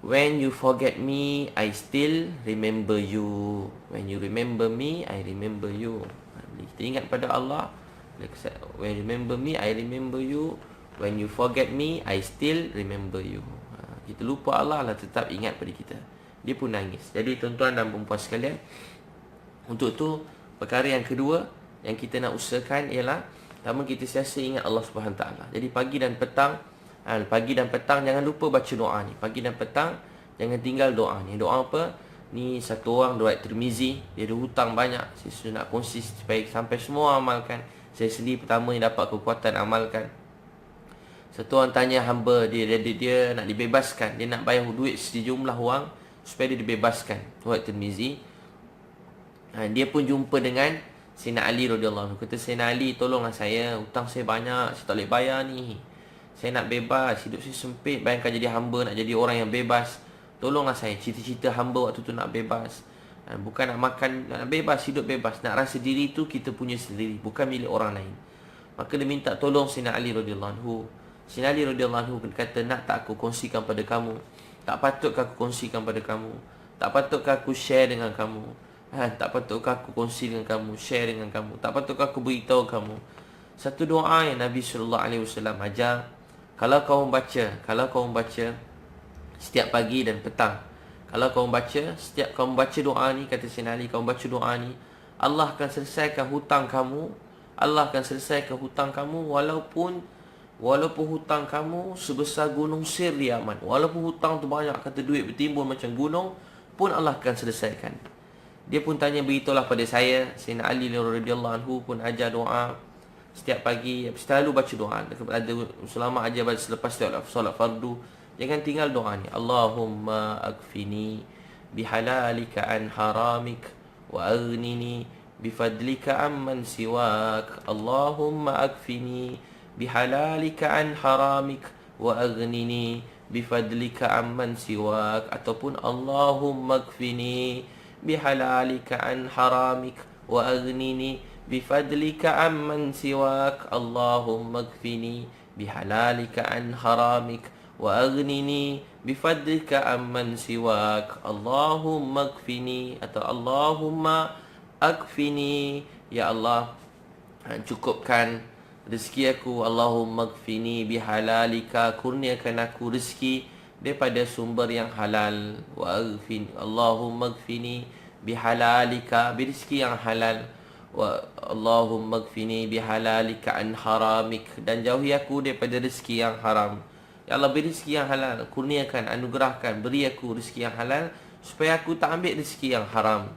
When you forget me, I still remember you. When you remember me, I remember you. Kita ingat pada Allah. When you remember me, I remember you. When you forget me, I still remember you. Kita lupa Allah, Allah tetap ingat pada kita. Dia pun nangis. Jadi tuan-tuan dan puan-puan sekalian, untuk tu perkara yang kedua yang kita nak usahakan ialah pertama, kita sentiasa ingat Allah Subhanahu Taala. Jadi pagi dan petang jangan lupa baca doa ni. Pagi dan petang jangan tinggal doa ni. Doa apa? Ni satu orang riwayat Tirmizi, dia ada hutang banyak. Saya sudah nak kongsi supaya sampai semua amalkan. Saya sendiri pertama yang dapat kekuatan amalkan. Satu orang tanya hamba dia nak dibebaskan, dia nak bayar duit sejumlah wang supaya dia dibebaskan. Riwayat Tirmizi. Dia pun jumpa dengan Sayyidina Ali radhiyallahu anhu. Kata Sayyidina Ali, tolonglah saya, hutang saya banyak, saya tak boleh bayar ni. Saya nak bebas, hidup saya sempit. Bayangkan jadi hamba, nak jadi orang yang bebas. Tolonglah saya, cita-cita hamba waktu tu nak bebas. Bukan nak makan, nak bebas, hidup bebas. Nak rasa diri tu kita punya sendiri, bukan milik orang lain. Maka dia minta tolong Sayyidina Ali radhiyallahu anhu. Sayyidina Ali radhiyallahu anhu kata, nak tak aku kongsikan pada kamu? Tak patutkah aku kongsikan pada kamu? Tak patutkah aku share dengan kamu? Tak patutkah aku kongsi dengan kamu, share dengan kamu? Tak patutkah aku beritahu kamu? Satu doa yang Nabi SAW ajar, kalau kau membaca setiap pagi dan petang, kalau kau membaca, setiap kau membaca doa ni, kata Sayyidina Ali, kau membaca doa ni, Allah akan selesaikan hutang kamu. Allah akan selesaikan hutang kamu walaupun hutang kamu sebesar gunung Sir di Yaman. Walaupun hutang tu banyak, kata duit bertimbun macam gunung, pun Allah akan selesaikan. Dia pun tanya, beritahulah pada saya. Sayyidina Ali radhiyallahu anhu pun ajar doa setiap pagi, selalu baca doa. Ada selama ajar selepas solat fardu, jangan tinggal doa ni. Allahumma akfini bihalalika an haramik wa aghnini bifadlika amman siwak. Allahumma akfini bihalalika an haramik wa aghnini bifadlika amman siwak. Ataupun Allahumma akfini bihalalika an haramik wa aghnini bifadlika amman siwak. Allahumma akfini bihalalika an haramik wa aghnini bifadlika amman siwak. Allahumma akfini, atau Allahumma akfini, ya Allah, cukupkan rezeki aku. Allahumma akfini bihalalika, kurniakan aku rezeki daripada sumber yang halal. Wa aghfini, Allahumma akfini bihalalika, rezeki yang halal. Wa Allahumma akfini bihalalika an haramik, dan jauhi aku daripada rezeki yang haram. Ya Allah, beri rezeki yang halal, kurniakan, anugerahkan, beri aku rezeki yang halal supaya aku tak ambil rezeki yang haram.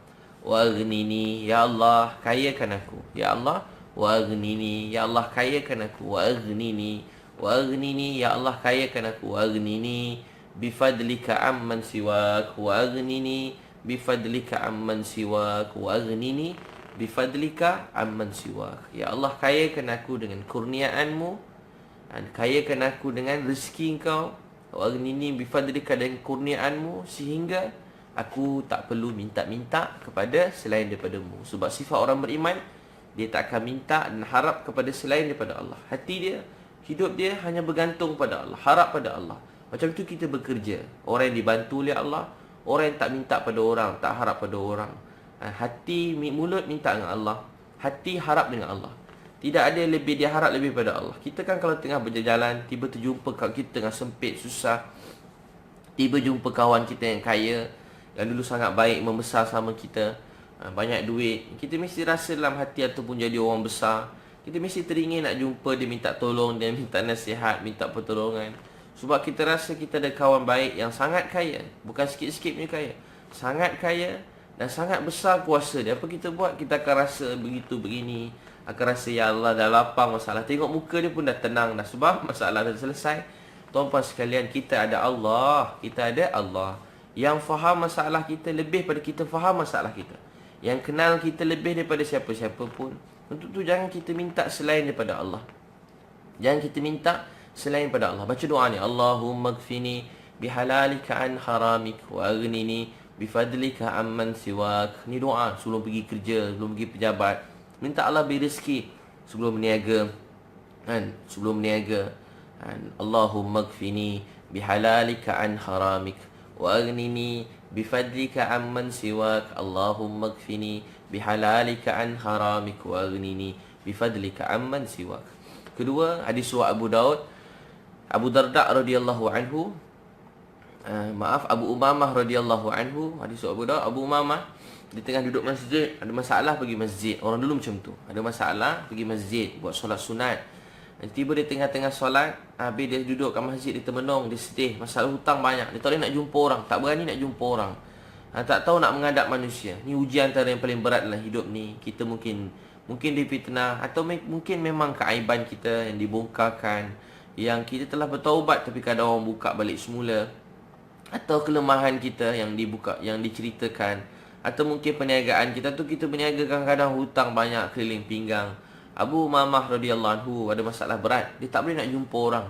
Wa aghnini, ya Allah, kayakan aku. Ya Allah, wa aghnini, ya Allah, kayakan aku. Wa aghnini, wa aghnini, ya Allah, kayakan aku. Wa aghnini bifadlika amman siwak. Wa aghnini bifadlika amman siwak. Wa aghnini bifadlika amman siwak. Ya Allah, kayakan aku dengan kurniaanmu, dan kayakan aku dengan rezeki engkau. Wa aghnini bifadlika, dengan kurniaanmu, sehingga aku tak perlu minta-minta kepada selain daripadamu. Sebab sifat orang beriman, dia tak akan minta dan harap kepada selain daripada Allah. Hati dia, hidup dia hanya bergantung pada Allah, harap pada Allah. Macam tu kita bekerja. Orang yang dibantu oleh Allah, orang yang tak minta pada orang, tak harap pada orang. Hati, mulut minta dengan Allah, hati harap dengan Allah. Tidak ada lebih, dia harap lebih pada Allah. Kita kan kalau tengah berjalan, tiba terjumpa kita tengah sempit, susah, tiba jumpa kawan kita yang kaya, yang dulu sangat baik, membesar sama kita, banyak duit, kita mesti rasa dalam hati ataupun jadi orang besar, kita mesti teringin nak jumpa dia, minta tolong dia, minta nasihat, minta pertolongan. Sebab kita rasa kita ada kawan baik yang sangat kaya, bukan sikit-sikit punya kaya, sangat kaya dan sangat besar kuasa dia. Apa kita buat? Kita akan rasa begitu begini, akan rasa ya Allah dah lapang masalah. Tengok muka dia pun dah tenang dah, sebab masalah dah selesai. Tuan-tuan sekalian, kita ada Allah, kita ada Allah yang faham masalah kita lebih pada kita faham masalah kita, yang kenal kita lebih daripada siapa-siapa pun. Untuk tu jangan kita minta selain daripada Allah. Jangan kita minta selain daripada Allah. Baca doa ni, Allahumma gfini bihalalika an haramik wa aghnini bifadlika amman siwak. Ni doa sebelum pergi kerja, sebelum pergi pejabat. Minta Allah beri rezeki sebelum berniaga, kan? Sebelum berniaga, kan? Allahumma gfini bihalalika an haramik wa aghnini bifadlika amman siwak. Allahumma gfini bihalalika an haramik wa aghnini bifadlika amman siwak. Kedua, hadis riwayat Abu Daud, Abu Darda radhiyallahu anhu, Abu Umamah radhiyallahu anhu, hadis Abu Daud, Abu Umamah, dia tengah duduk masjid, ada masalah pergi masjid. Orang dulu macam tu, ada masalah pergi masjid buat solat sunat. Dan tiba dia tengah-tengah solat, habis dia duduk kat masjid, dia termenung, dia sedih, masalah hutang banyak. Dia tak boleh nak jumpa orang, tak berani nak jumpa orang, tak tahu nak menghadap manusia. Ni ujian antara yang paling berat dalam hidup ni. Kita mungkin difitnah, atau mungkin memang keaiban kita yang dibongkarkan, yang kita telah bertaubat tapi kadang orang buka balik semula, atau kelemahan kita yang dibuka, yang diceritakan, atau mungkin perniagaan kita tu, kita berniaga kadang-kadang hutang banyak keliling pinggang. Abu Umamah radhiyallahu anhu ada masalah berat, dia tak boleh nak jumpa orang.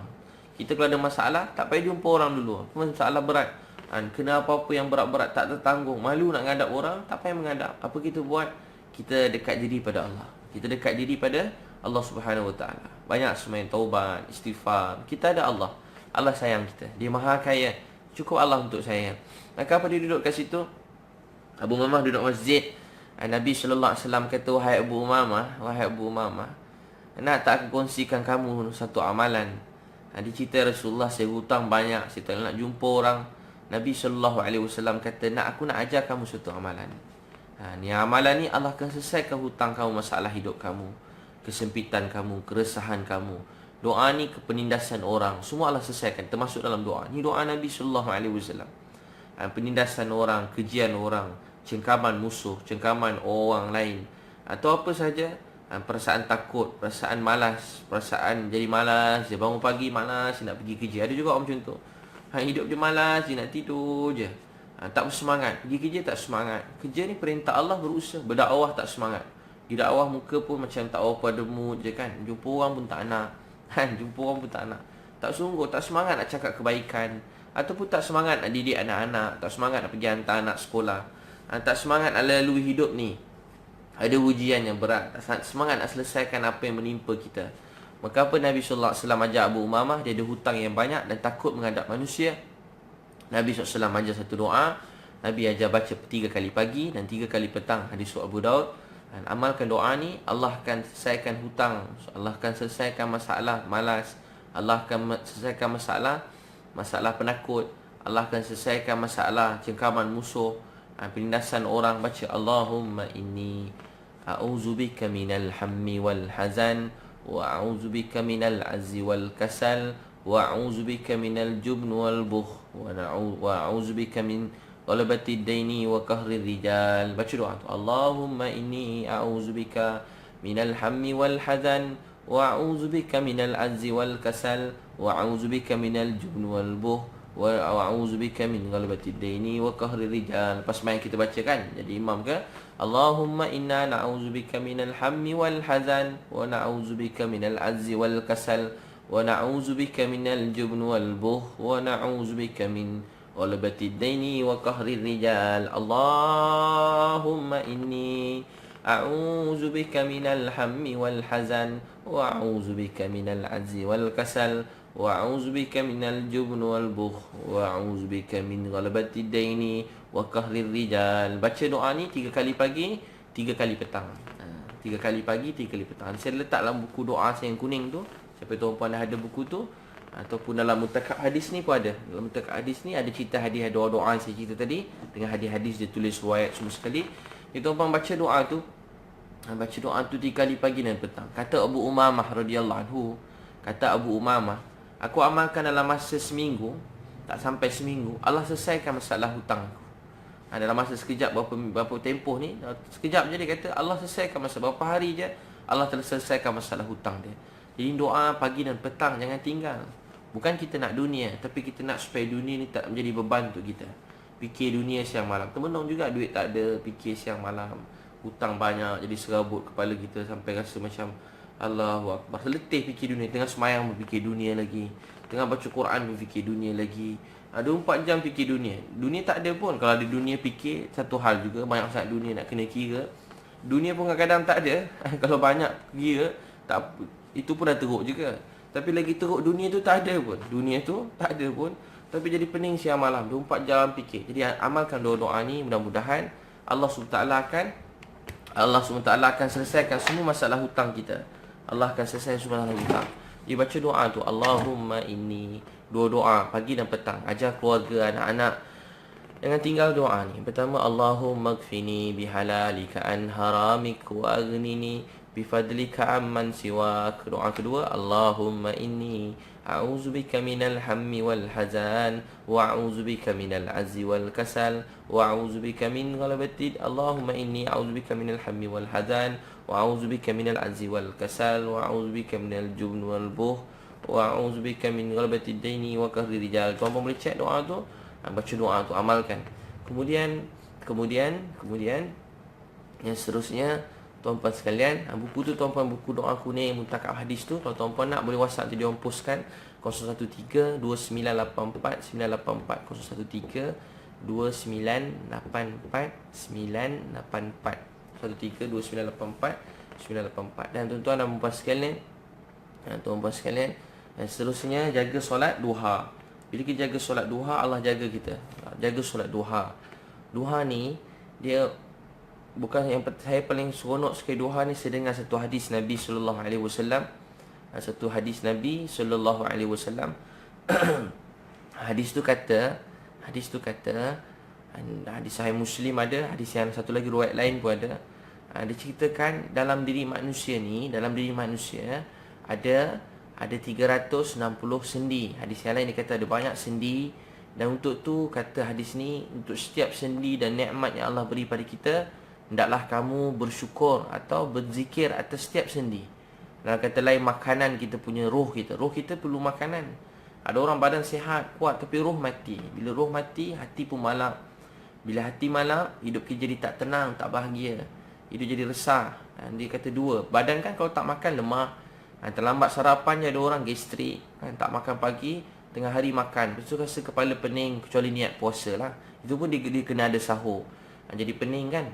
Kita kalau ada masalah, tak payah jumpa orang dulu, masalah berat. Kena apa-apa yang berat-berat tak tertanggung, malu nak ngadap orang, tak payah menghadap. Apa kita buat? Kita dekat diri pada Allah. Kita dekat diri pada Allah Subhanahu Wa Taala. Banyak sembahyang taubat, istighfar. Kita ada Allah. Allah sayang kita. Dia Maha Kaya. Cukup Allah untuk sayang. Maka apa dia duduk kat situ? Abu Umamah duduk masjid. Nabi SAW kata, wahai Abu Umamah, nak tak aku kongsikan kamu satu amalan. Dia cerita, Rasulullah, saya hutang banyak, saya tak nak jumpa orang. Nabi SAW kata, aku nak ajar kamu satu amalan. Ni amalan ni Allah akan selesaikan hutang kamu, masalah hidup kamu, kesempitan kamu, keresahan kamu. Doa ni kepenindasan orang, semua Allah selesaikan, termasuk dalam doa. Ni doa Nabi SAW. Penindasan orang, kejian orang, cengkaman musuh, cengkaman orang lain, atau apa saja. Perasaan takut, perasaan malas, perasaan jadi malas, dia bangun pagi malas, dia nak pergi kerja. Ada juga orang macam tu. Hidup dia malas, dia nak tidur je. Tak bersemangat. Pergi kerja tak semangat. Kerja ni perintah Allah, berusaha. Berdakwah tak semangat. Di dakwah muka pun macam tak apa ada mood je kan. Jumpa orang pun tak nak. Jumpa orang pun tak nak. Tak sungguh, tak semangat nak cakap kebaikan. Ataupun tak semangat nak didik anak-anak. Tak semangat nak pergi hantar anak sekolah. Tak semangat nak lalui hidup ni. Ada ujian yang berat. Tak semangat nak selesaikan apa yang menimpa kita. Maka apa Nabi SAW ajak Abu Umamah, dia ada hutang yang banyak dan takut menghadap manusia. Nabi SAW ajar satu doa. Nabi ajar baca 3 kali pagi dan 3 kali petang. Hadis Abu Daud. Dan amalkan doa ni, Allah akan selesaikan hutang. Allah akan selesaikan masalah malas. Allah akan selesaikan masalah penakut. Allah akan selesaikan masalah cengkaman musuh, penindasan orang. Baca Allahumma inni a'udzubika minal hammi wal hazan wa a'udzubika minal azzi wal kasal wa a'udzubika minal jubn wal bukh wa a'udzubika min ghalabati daini wa qahri rijal. Baca doa tu, Allahumma inni a'udzubika minal hammi wal hazan wa a'udzubika minal azzi wal kasal wa a'udzubika minal jubn wal bukh wa a'udzubika min ghalabati daini wa qahri rijal. Lepas main kita baca kan, jadi imam ke, Allahumma inna na'udzubika minal hammi wal hazan wa na'udzubika minal azzi wal kasal wa na'udzubika minal jubn wal bukh wa na'udzubika min ghalabati daini wa qahri rijal. Allahumma inni a'udzubika minal hammi wal hazan wa a'udzubika minal azzi wal kasal wa a'udzubika minal jubn wal bukh wa a'udzubika min ghalabati daini wa qahri rijal. Baca doa ni 3 kali pagi, 3 kali petang. 3 kali pagi, 3 kali petang. Saya letak dalam buku doa saya yang kuning tu. Siapa tuan-puan dah ada buku tu, ataupun dalam mutakab hadis ni pun ada. Dalam mutakab hadis ni ada cerita hadis doa-doa yang saya cerita tadi, dengan hadis-hadis dia tulis riwayat semua sekali. Jadi tuan-puan baca doa tu. Baca doa tu 3 kali pagi dan petang. Kata Abu Umamah radhiyallahu anhu, kata Abu Umamah, aku amalkan dalam masa seminggu, tak sampai seminggu, Allah selesaikan masalah hutang aku. Dalam masa sekejap, berapa tempoh ni, sekejap je dia kata Allah selesaikan masalah, berapa hari je Allah telah selesaikan masalah hutang dia. Jadi doa pagi dan petang jangan tinggal. Bukan kita nak dunia, tapi kita nak supaya dunia ni tak menjadi beban untuk kita. Fikir dunia siang malam. Termenung juga duit tak ada, fikir siang malam. Hutang banyak, jadi serabut kepala kita sampai rasa macam Allahu Akbar. Letih fikir dunia. Tengah semayang berfikir dunia lagi, tengah baca Quran berfikir dunia lagi. 24 jam fikir dunia. Dunia tak ada pun. Kalau ada dunia fikir, satu hal juga. Banyak sangat dunia nak kena kira. Dunia pun kadang-kadang tak ada. Kalau banyak kira, tak, itu pun dah teruk juga. Tapi lagi teruk, dunia tu tak ada pun. Dunia tu tak ada pun. Tapi jadi pening siang malam, 24 jam fikir. Jadi amalkan doa-doa ni. Mudah-mudahan Allah SWT akan selesaikan semua masalah hutang kita. Allah akan selesaikan semua masalah hutang. Dia baca doa tu, Allahumma inni, 2 doa pagi dan petang. Ajar keluarga, anak-anak, jangan tinggal doa ni. Pertama, Allahumma gfini bihalalika an haramik wa aghnini bifadlika amman siwak. Doa kedua, Allahumma inni a'udzubika minal hammi wal hazan wa a'udzubika minal azzi wal kasal wa a'udzubika min ghalabati. Allahumma inni a'udzubika minal hammi wal hazan wa a'udzubika minal azzi wal kasal wa a'udzubika minal jubn wal bukh wa a'udzubika min ghalabati daini wa qahri rijal. Tuan-tuan boleh cek doa tu, baca doa tu, amalkan. Kemudian yang seterusnya, Tuan-puan sekalian, buku tu tuan-puan, buku doa kuning Muntakab Hadis tu, kalau tuan-puan nak boleh WhatsApp, nanti dia orang postkan 013 2984 984 013 2984 984 013 2984 984. Dan tuan-tuan dan puan sekalian, dan seterusnya jaga solat duha. Bila kita jaga solat duha, Allah jaga kita. Jaga solat duha. Duha ni dia bukan yang saya paling seronok sekali duha ni, saya dengar satu hadis Nabi sallallahu alaihi wasallam. Satu hadis Nabi sallallahu alaihi wasallam. Hadis tu kata hadis Sahih Muslim ada, hadis yang satu lagi riwayat lain pun ada. Dia ceritakan dalam diri manusia ada 360 sendi. Hadis yang lain dia kata ada banyak sendi, dan untuk tu kata hadis ni, untuk setiap sendi dan nikmat yang Allah beri pada kita, hendaklah kamu bersyukur atau berzikir atas setiap sendi. Dalam kata lain, makanan kita punya roh kita perlu makanan. Ada orang badan sihat, kuat, tapi roh mati. Bila roh mati, hati pun malap. Bila hati malap, hidup kita jadi tak tenang, tak bahagia. Hidup jadi resah. Dia kata dua, badan kan kalau tak makan lemah. Terlambat sarapan, ada orang gastrik, tak makan pagi, tengah hari makan, lepas tu rasa kepala pening, kecuali niat puasa lah. Itu pun dia kena ada sahur. Jadi pening kan,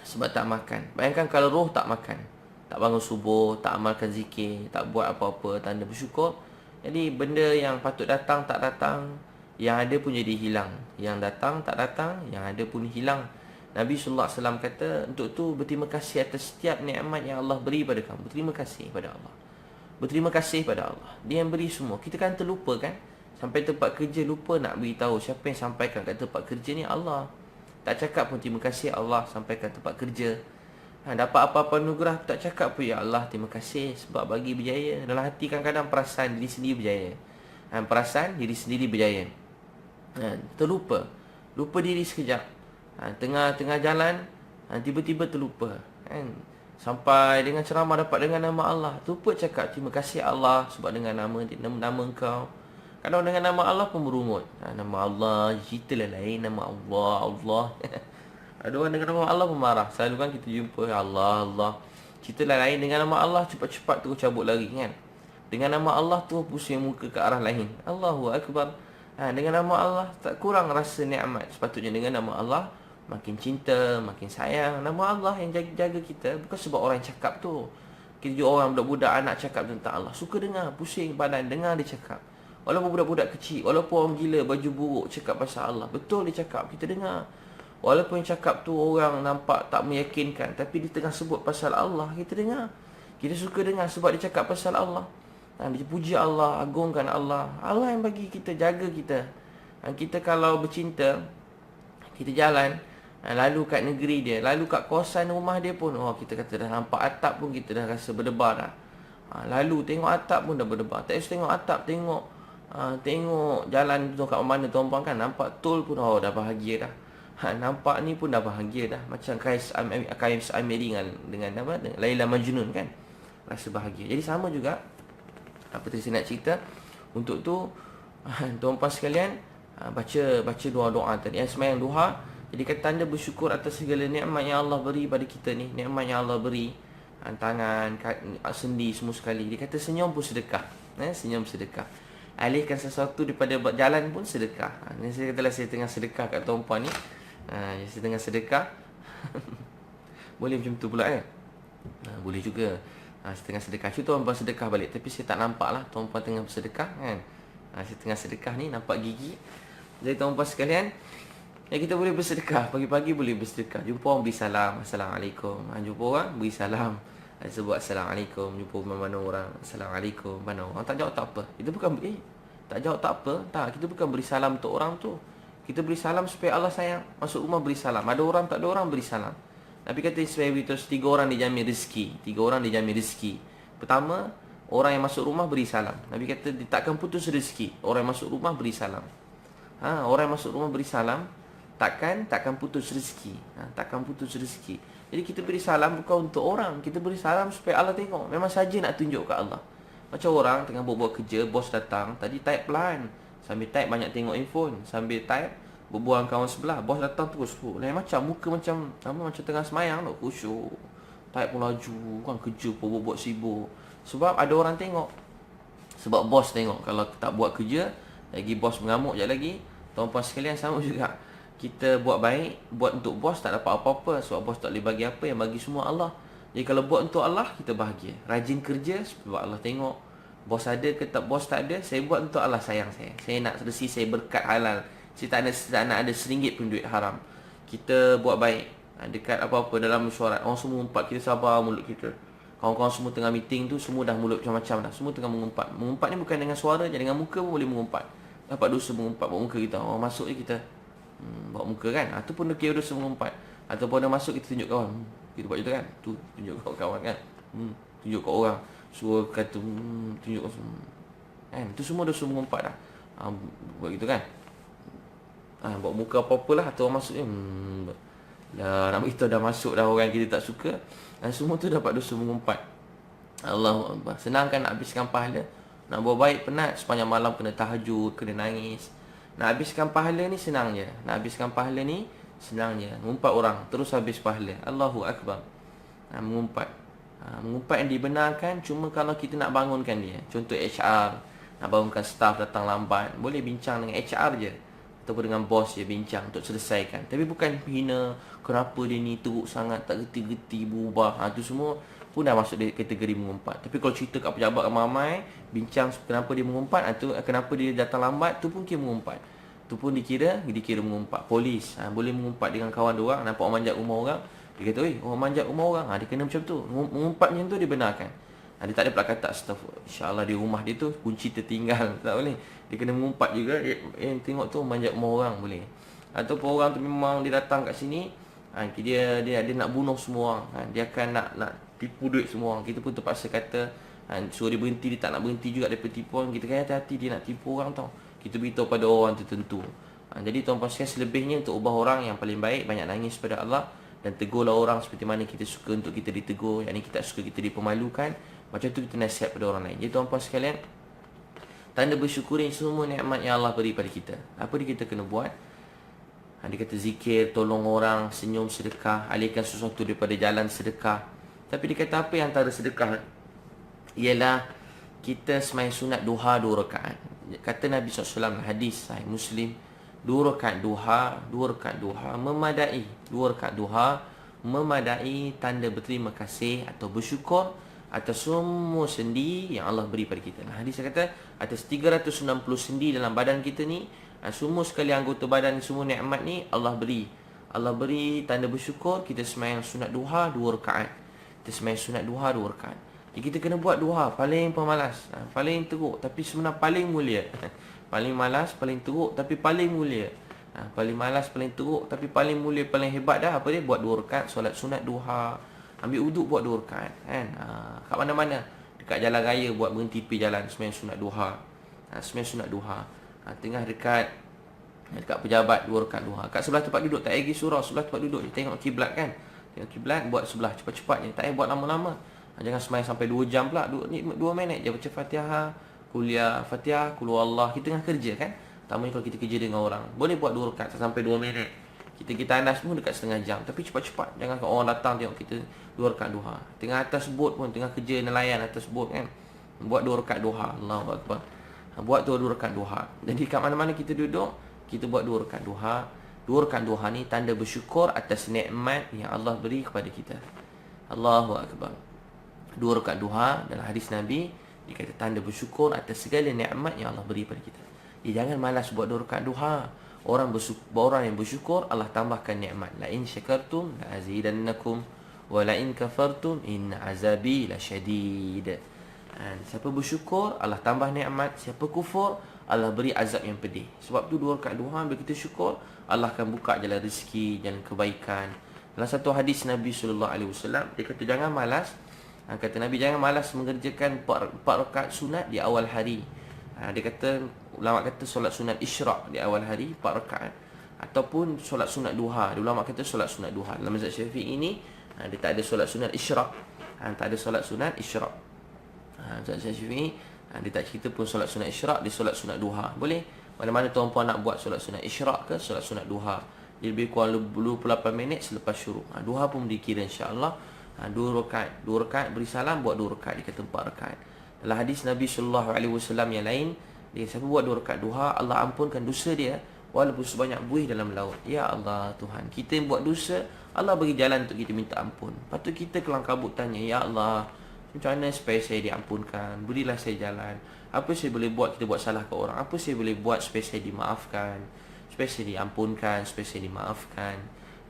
sebab tak makan. Bayangkan kalau roh tak makan, tak bangun subuh, tak amalkan zikir, tak buat apa-apa tanda bersyukur, jadi benda yang patut datang tak datang, yang ada pun jadi hilang. Yang datang tak datang, yang ada pun hilang. Nabi SAW kata, untuk tu berterima kasih atas setiap nikmat yang Allah beri pada kamu. Berterima kasih pada Allah. Berterima kasih pada Allah. Dia yang beri semua. Kita kan terlupa kan. Sampai tempat kerja lupa nak beritahu siapa yang sampaikan kat tempat kerja ni, Allah. Tak cakap pun terima kasih Allah sampaikan tempat kerja. Dapat apa-apa anugerah tak cakap pun, ya Allah terima kasih sebab bagi berjaya. Dalam hati kadang-kadang perasan diri sendiri berjaya. Perasan diri sendiri berjaya. Terlupa. Lupa diri sekejap. Tengah jalan, tiba-tiba terlupa kan? Sampai dengan ceramah dapat dengan nama Allah, terlupa cakap terima kasih Allah sebab dengan nama engkau. Kadang dengan nama Allah pun berumut. Nama Allah, cerita lain, nama Allah. Ada orang dengan nama Allah pun marah. Selalu kan kita jumpa Allah. Cerita lain, dengan nama Allah cepat-cepat terus cabut lari kan. Dengan nama Allah tu pusing muka ke arah lain. Allahu Akbar. Dengan nama Allah tak kurang rasa nikmat. Sepatutnya dengan nama Allah makin cinta, makin sayang. Nama Allah yang jaga kita. Bukan sebab orang cakap tu. Kita juga orang budak-budak anak cakap tentang Allah, suka dengar, pusing badan dengar dia cakap. Walaupun budak-budak kecil, walaupun orang gila baju buruk cakap pasal Allah, betul dia cakap, kita dengar. Walaupun yang cakap tu orang nampak tak meyakinkan, tapi dia tengah sebut pasal Allah, kita dengar. Kita suka dengar sebab dia cakap pasal Allah. Dia puji Allah, agungkan Allah. Allah yang bagi kita, jaga kita. Kita kalau bercinta, kita jalan, lalu kat negeri dia, lalu kat kawasan rumah dia pun, kita kata dah nampak atap pun kita dah rasa berdebar dah. Lalu tengok atap pun dah berdebar. Tak usah tengok atap, tengok jalan tu kat mana tuan-puan kan, nampak tol pun dah bahagia dah. Nampak ni pun dah bahagia dah. Macam Kais Amiri dengan apa, dengan Laila Majnun kan, rasa bahagia. Jadi sama juga apa tadi saya nak cerita. Untuk tu tuan-puan sekalian, baca doa-doa tadi, sembahyang duha. Jadi kata anda bersyukur atas segala nikmat yang Allah beri pada kita ni. Nikmat yang Allah beri, tangan, sendi, semua sekali. Dia kata senyum pun sedekah. Senyum sedekah. Alihkan sesuatu daripada jalan pun sedekah. Saya katalah saya tengah sedekah kat tuan-puan ni. Saya tengah sedekah. Boleh macam tu pula kan? Boleh juga. Saya tengah sedekah. Cuba tuan-puan sedekah balik. Tapi saya tak nampak lah tuan-puan tengah bersedekah kan? Saya tengah sedekah ni, nampak gigi. Jadi tuan-puan sekalian, kita boleh bersedekah. Pagi-pagi boleh bersedekah. Jumpa orang beri salam, Assalamualaikum. Jumpa orang beri salam, sebut Assalamualaikum. Jumpa mana orang, Assalamualaikum. Mana orang tak jawab tak apa. Kita bukan tak jawab tak apa. Tak, kita bukan beri salam untuk orang tu. Kita beri salam supaya Allah sayang. Masuk rumah beri salam. Ada orang tak ada orang beri salam. Nabi kata supaya terus 3 orang dijamin rezeki. 3 orang dijamin rezeki. Pertama, orang yang masuk rumah beri salam. Nabi kata takkan putus rezeki. Orang yang masuk rumah beri salam. Orang yang masuk rumah beri salam, takkan putus rezeki. Takkan putus rezeki. Jadi kita beri salam bukan untuk orang. Kita beri salam supaya Allah tengok. Memang saja nak tunjuk ke Allah. Macam orang tengah buat kerja, bos datang, tadi type pelan. Sambil type banyak tengok handphone. Sambil type berbual kawan sebelah. Bos datang terus. Lain macam muka macam tengah semayang tu, khusyuk. tak pun laju kan, kerja pun buat sibuk. Sebab ada orang tengok. Sebab bos tengok. Kalau tak buat kerja, lagi bos mengamuk je lagi. Tuan-tuan sekalian, sama juga. Kita buat baik, buat untuk bos tak dapat apa-apa. Sebab bos tak boleh bagi apa, yang bagi semua Allah. Jadi kalau buat untuk Allah, kita bahagia. Rajin kerja sebab Allah tengok. Bos ada ke tak, bos tak ada, saya buat untuk Allah sayang saya. Saya nak resi saya berkat halal. Saya tak nak ada RM1 pun duit haram. Kita buat baik. Dekat apa-apa dalam mesyuarat, orang semua mengumpat, kita sabar mulut kita. Kawan-kawan semua tengah meeting tu, semua dah mulut macam-macam dah. Semua tengah mengumpat. Mengumpat ni bukan dengan suara je, dengan muka pun boleh mengumpat. Dapat dosa mengumpat buat muka kita. Orang masuk je kita buat muka kan. Ataupun kira dosa mengumpat. Ataupun ada masuk, kita tunjuk kawan. Kita buat gitu kan. Tu tunjuk kawan kan. Tunjuk kat orang. Suruh kata tunjuk kan. Tu semua dosa mengumpat dah. Buat gitu kan. Buat muka apa-apalah. Atau orang masuk dah, nak kita dah masuk dah orang kita tak suka. Dan semua tu dapat dosa mengumpat. Allahu Akbar. Senang kan nak habiskan pahala. Nak buat baik penat. Sepanjang malam kena tahajud, kena nangis. Nak habiskan pahala ni senang je. Nak habiskan pahala ni senang je. Mengumpat orang, terus habis pahala. Allahu Akbar. Mengumpat. Mengumpat yang dibenarkan cuma kalau kita nak bangunkan dia. Contoh HR. Nak bangunkan staff datang lambat. Boleh bincang dengan HR je. Ataupun dengan bos je bincang untuk selesaikan. Tapi bukan hina, kenapa dia ni teruk sangat, tak gerti-gerti, berubah. Itu semua pun dah masuk dari kategori mengumpat. Tapi kalau cerita kat pejabat ramai, bincang kenapa dia mengumpat, atau kenapa dia datang lambat, tu pun kira mengumpat. Tu pun dikira mengumpat. Polis boleh mengumpat dengan kawan dia orang, nampak orang manjat rumah orang. Dia kata, orang manjat rumah orang, dia kena macam tu. Mengumpat macam tu dibenarkan. Dia tak ada pula kata astaghfirullah, insya-Allah di rumah dia tu kunci tertinggal, tak boleh. Dia kena mengumpat juga. Tengok tu manjat rumah orang boleh. Ataupun orang tu memang dia datang kat sini, dia nak bunuh semua orang. Dia akan nak tipu duit semua orang. Kita pun terpaksa kata, suruh dia berhenti, dia tak nak berhenti juga daripada tipuan. Kita kata hati-hati, dia nak tipu orang tau. Kita beritahu pada orang tertentu. Jadi tuan-tuan sekalian, selebihnya untuk ubah orang yang paling baik, banyak nangis pada Allah. Dan tegurlah orang seperti mana kita suka untuk kita ditegur. Yang ni kita tak suka kita dipermalukan. Macam tu kita nasihat pada orang lain. Jadi tuan-tuan sekalian, tanda bersyukuri semua nikmat yang Allah beri pada kita. Apa dia kita kena buat? Dia kata zikir, tolong orang, senyum, sedekah, alihkan sesuatu daripada jalan sedekah. Tapi dia kata apa yang antara sedekah? Ialah kita sembahyang sunat duha 2 rakaat. Kata Nabi SAW, hadis Sahih Muslim, 2 rakaat duha, 2 rakaat duha memadai. 2 rakaat duha memadai tanda berterima kasih atau bersyukur atas semua sendi yang Allah beri pada kita. Hadis kata atas 360 sendi dalam badan kita ni, semua sekali anggota badan ni, semua nikmat ni Allah beri. Allah beri tanda bersyukur. Kita sembahyang sunat duha 2 rakaat. Kita sembahyang sunat duha 2 rakaat. Jadi kita kena buat duha paling pemalas, paling teruk tapi sebenarnya paling mulia. Paling malas, paling teruk tapi paling mulia. Paling malas, paling teruk tapi paling mulia, paling hebat dah apa dia? Buat 2 rakaat solat sunat duha. Ambil uduk buat 2 rakaat kan. Kat mana-mana, dekat jalan raya buat berhenti pergi jalan sembahyang sunat duha. Sembahyang sunat duha. Tengah dekat pejabat 2 rakaat duha. Kat sebelah tempat duduk tak lagi surau, sebelah tempat duduk dia tengok kiblat kan. Tengok kiblat, buat sebelah cepat-cepat je. Tak payah buat lama-lama. Jangan sembahyang sampai 2 jam pula. 2 minit je baca Fatihah, kuliah Fatihah, qul huwallah. Kita tengah kerja kan. Tamanya kalau kita kerja dengan orang, boleh buat 2 rakaat sampai 2 minit. Kita anas pun dekat setengah jam. Tapi cepat-cepat. Jangan kalau orang datang tengok kita 2 rakaat duha. Tengah atas bot pun, tengah kerja nelayan atas bot kan. Buat 2 rakaat duha. Allahu Akbar. Buat 2 rakaat duha. Jadi kat mana-mana kita duduk, kita buat 2 rakaat duha. 2 rakaat duha ni tanda bersyukur atas nikmat yang Allah beri kepada kita. Allahu Akbar. 2 rakaat duha dalam hadis Nabi dikata tanda bersyukur atas segala nikmat yang Allah beri pada kita. Jangan malas buat 2 rakaat duha. Orang yang bersyukur Allah tambahkan nikmat. La in syakartum la azidannakum wa la in kafartum in azabi lasyadid. Siapa bersyukur Allah tambah nikmat, siapa kufur Allah beri azab yang pedih. Sebab tu 2 rakaat duha bila kita syukur, Allah akan buka jalan rezeki, jalan kebaikan. Dalam satu hadis Nabi SAW, dia kata jangan malas. Kata Nabi jangan malas mengerjakan 4 rakaat sunat di awal hari. Dia kata, ulama kata solat sunat isyraq di awal hari 4 rakaat, ataupun solat sunat duha. Ulama kata solat sunat duha. Dalam mazhab Syafi'i ini dia tak ada solat sunat isyraq. Tak ada solat sunat isyraq. Mazhab Syafi'i dia tak cerita pun solat sunat isyraq, dia solat sunat duha. Boleh mana-mana tuan-puan nak buat solat sunat isyraq ke solat sunat duha. Dia lebih kurang 28 minit selepas syuruk. Duha pun dikira insya-Allah Dua rakaat beri salam, buat 2 rakaat, dia kata 4 rakaat. Dalam hadis Nabi SAW yang lain, dia siapa buat 2 rakaat duha, Allah ampunkan dosa dia walaupun sebanyak buih dalam laut. Ya Allah Tuhan, kita yang buat dosa, Allah bagi jalan untuk kita minta ampun. Patut kita kelang kabut tanya, ya Allah, macam mana supaya saya diampunkan? Berilah saya jalan. Apa saya boleh buat, kita buat salah ke orang, apa saya boleh buat supaya saya dimaafkan, supaya saya diampunkan, supaya saya dimaafkan.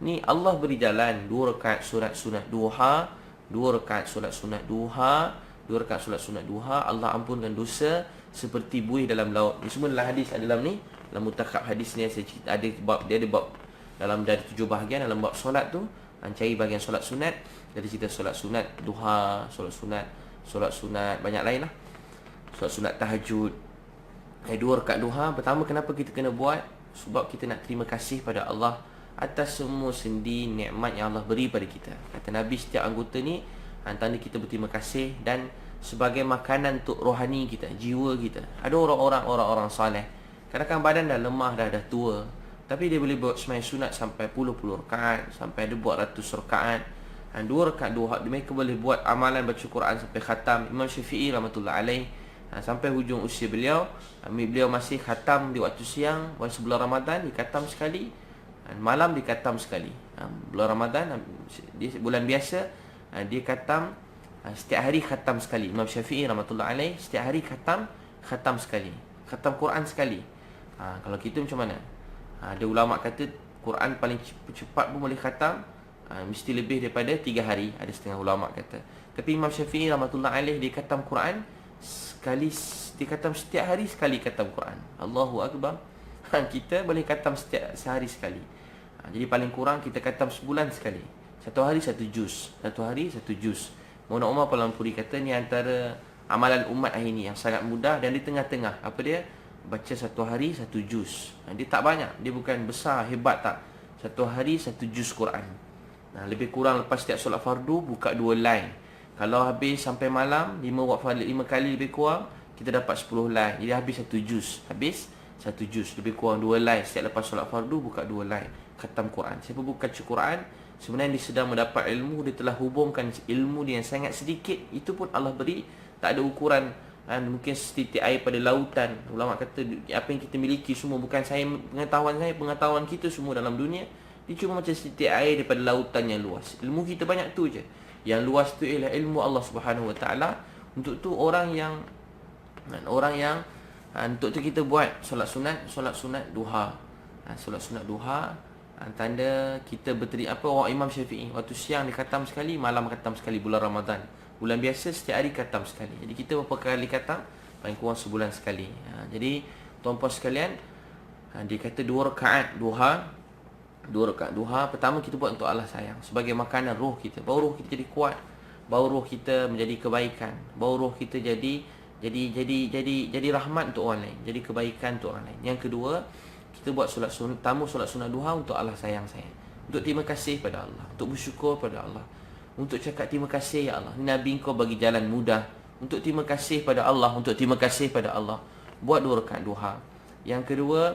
Ni Allah beri jalan. 2 rakaat solat sunat duha, 2 rakaat solat sunat duha, 2 rakaat solat sunat duha, Allah ampunkan dosa seperti buih dalam laut. Ni semua dalam hadis, ada dalam ni, dalam mutakab hadis ni saya cerita, ada bab, dia ada bab dalam dari 7 bahagian. Dalam bab solat tu, cari bahagian solat sunat, jadi cerita solat sunat duha, solat sunat banyak lain lah, solat sunat tahajud. 2 rakaat duha, pertama kenapa kita kena buat? Sebab kita nak terima kasih pada Allah atas semua sendi nikmat yang Allah beri pada kita. Kata Nabi, setiap anggota ni tanda kita berterima kasih dan sebagai makanan untuk rohani kita, jiwa kita. Ada orang-orang soleh, kadang-kadang badan dah lemah, dah tua, tapi dia boleh buat sembahyang sunat sampai puluh rakaat, sampai ada buat ratus rakaat. 2 rakaat duha, mereka boleh buat amalan baca Quran sampai khatam. Imam Syafi'i rahmatullah alaih, sampai hujung usia beliau, beliau masih khatam di waktu siang. Sebulan Ramadan dia khatam sekali, malam dia khatam sekali. Bulan Ramadan, bulan biasa, dia khatam setiap hari, khatam sekali. Imam Syafi'i rahmatullah alaih setiap hari khatam sekali, khatam Quran sekali. Kalau kita macam mana? Ada ulama kata Quran paling cepat pun boleh khatam mesti lebih daripada 3 hari. Ada setengah ulama kata. Tapi Imam Syafi'i rahmatullah alaih dia khatam Quran sekali, dia khatam setiap hari sekali khatam Quran. Allahu Akbar. Kita boleh khatam setiap sehari sekali. Jadi paling kurang kita khatam sebulan sekali. Satu hari satu juz. Muhammad Umar Palampuri kata ni antara amalan umat hari ni yang sangat mudah dan di tengah-tengah. Apa dia? Baca satu hari satu juz. Dia tak banyak, dia bukan besar, hebat tak. Satu hari satu juz Quran. Lebih kurang lepas setiap solat fardu buka 2 line. Kalau habis sampai malam 5 kali lebih kurang, kita dapat 10 line. Jadi habis satu juz, lebih kurang 2 line. Setiap lepas solat fardu buka 2 line, khatam Quran. Siapa buka Quran, sebenarnya dia sedang mendapat ilmu. Dia telah hubungkan ilmu dia yang sangat sedikit, itu pun Allah beri, tak ada ukuran. Mungkin setitik air pada lautan. Ulama kata apa yang kita miliki semua, bukan pengetahuan kita semua dalam dunia, dia cuma macam setitik air daripada lautan yang luas. Ilmu kita banyak tu je. Yang luas tu ialah ilmu Allah Subhanahu Wa Taala. Untuk tu orang yang untuk tu kita buat solat sunat duha. Solat sunat duha, tanda kita orang Imam Syafi'i waktu siang dia khatam sekali, malam khatam sekali. Bulan Ramadan, bulan biasa setiap hari khatam sekali. Jadi kita berapa kali khatam? Paling kurang sebulan sekali. Jadi tuan-puan sekalian, dia kata 2 rakaat duha. 2 rakaat duha pertama kita buat untuk Allah sayang, sebagai makanan roh kita. Baru roh kita jadi kuat, baru roh kita menjadi kebaikan, baru roh kita jadi rahmat untuk orang lain, jadi kebaikan untuk orang lain. Yang kedua, kita buat solat sunat duha untuk Allah sayang, untuk terima kasih pada Allah, untuk bersyukur pada Allah, untuk cakap terima kasih ya Allah, Nabi kau bagi jalan mudah, untuk terima kasih pada Allah, buat 2 rakaat duha. Yang kedua,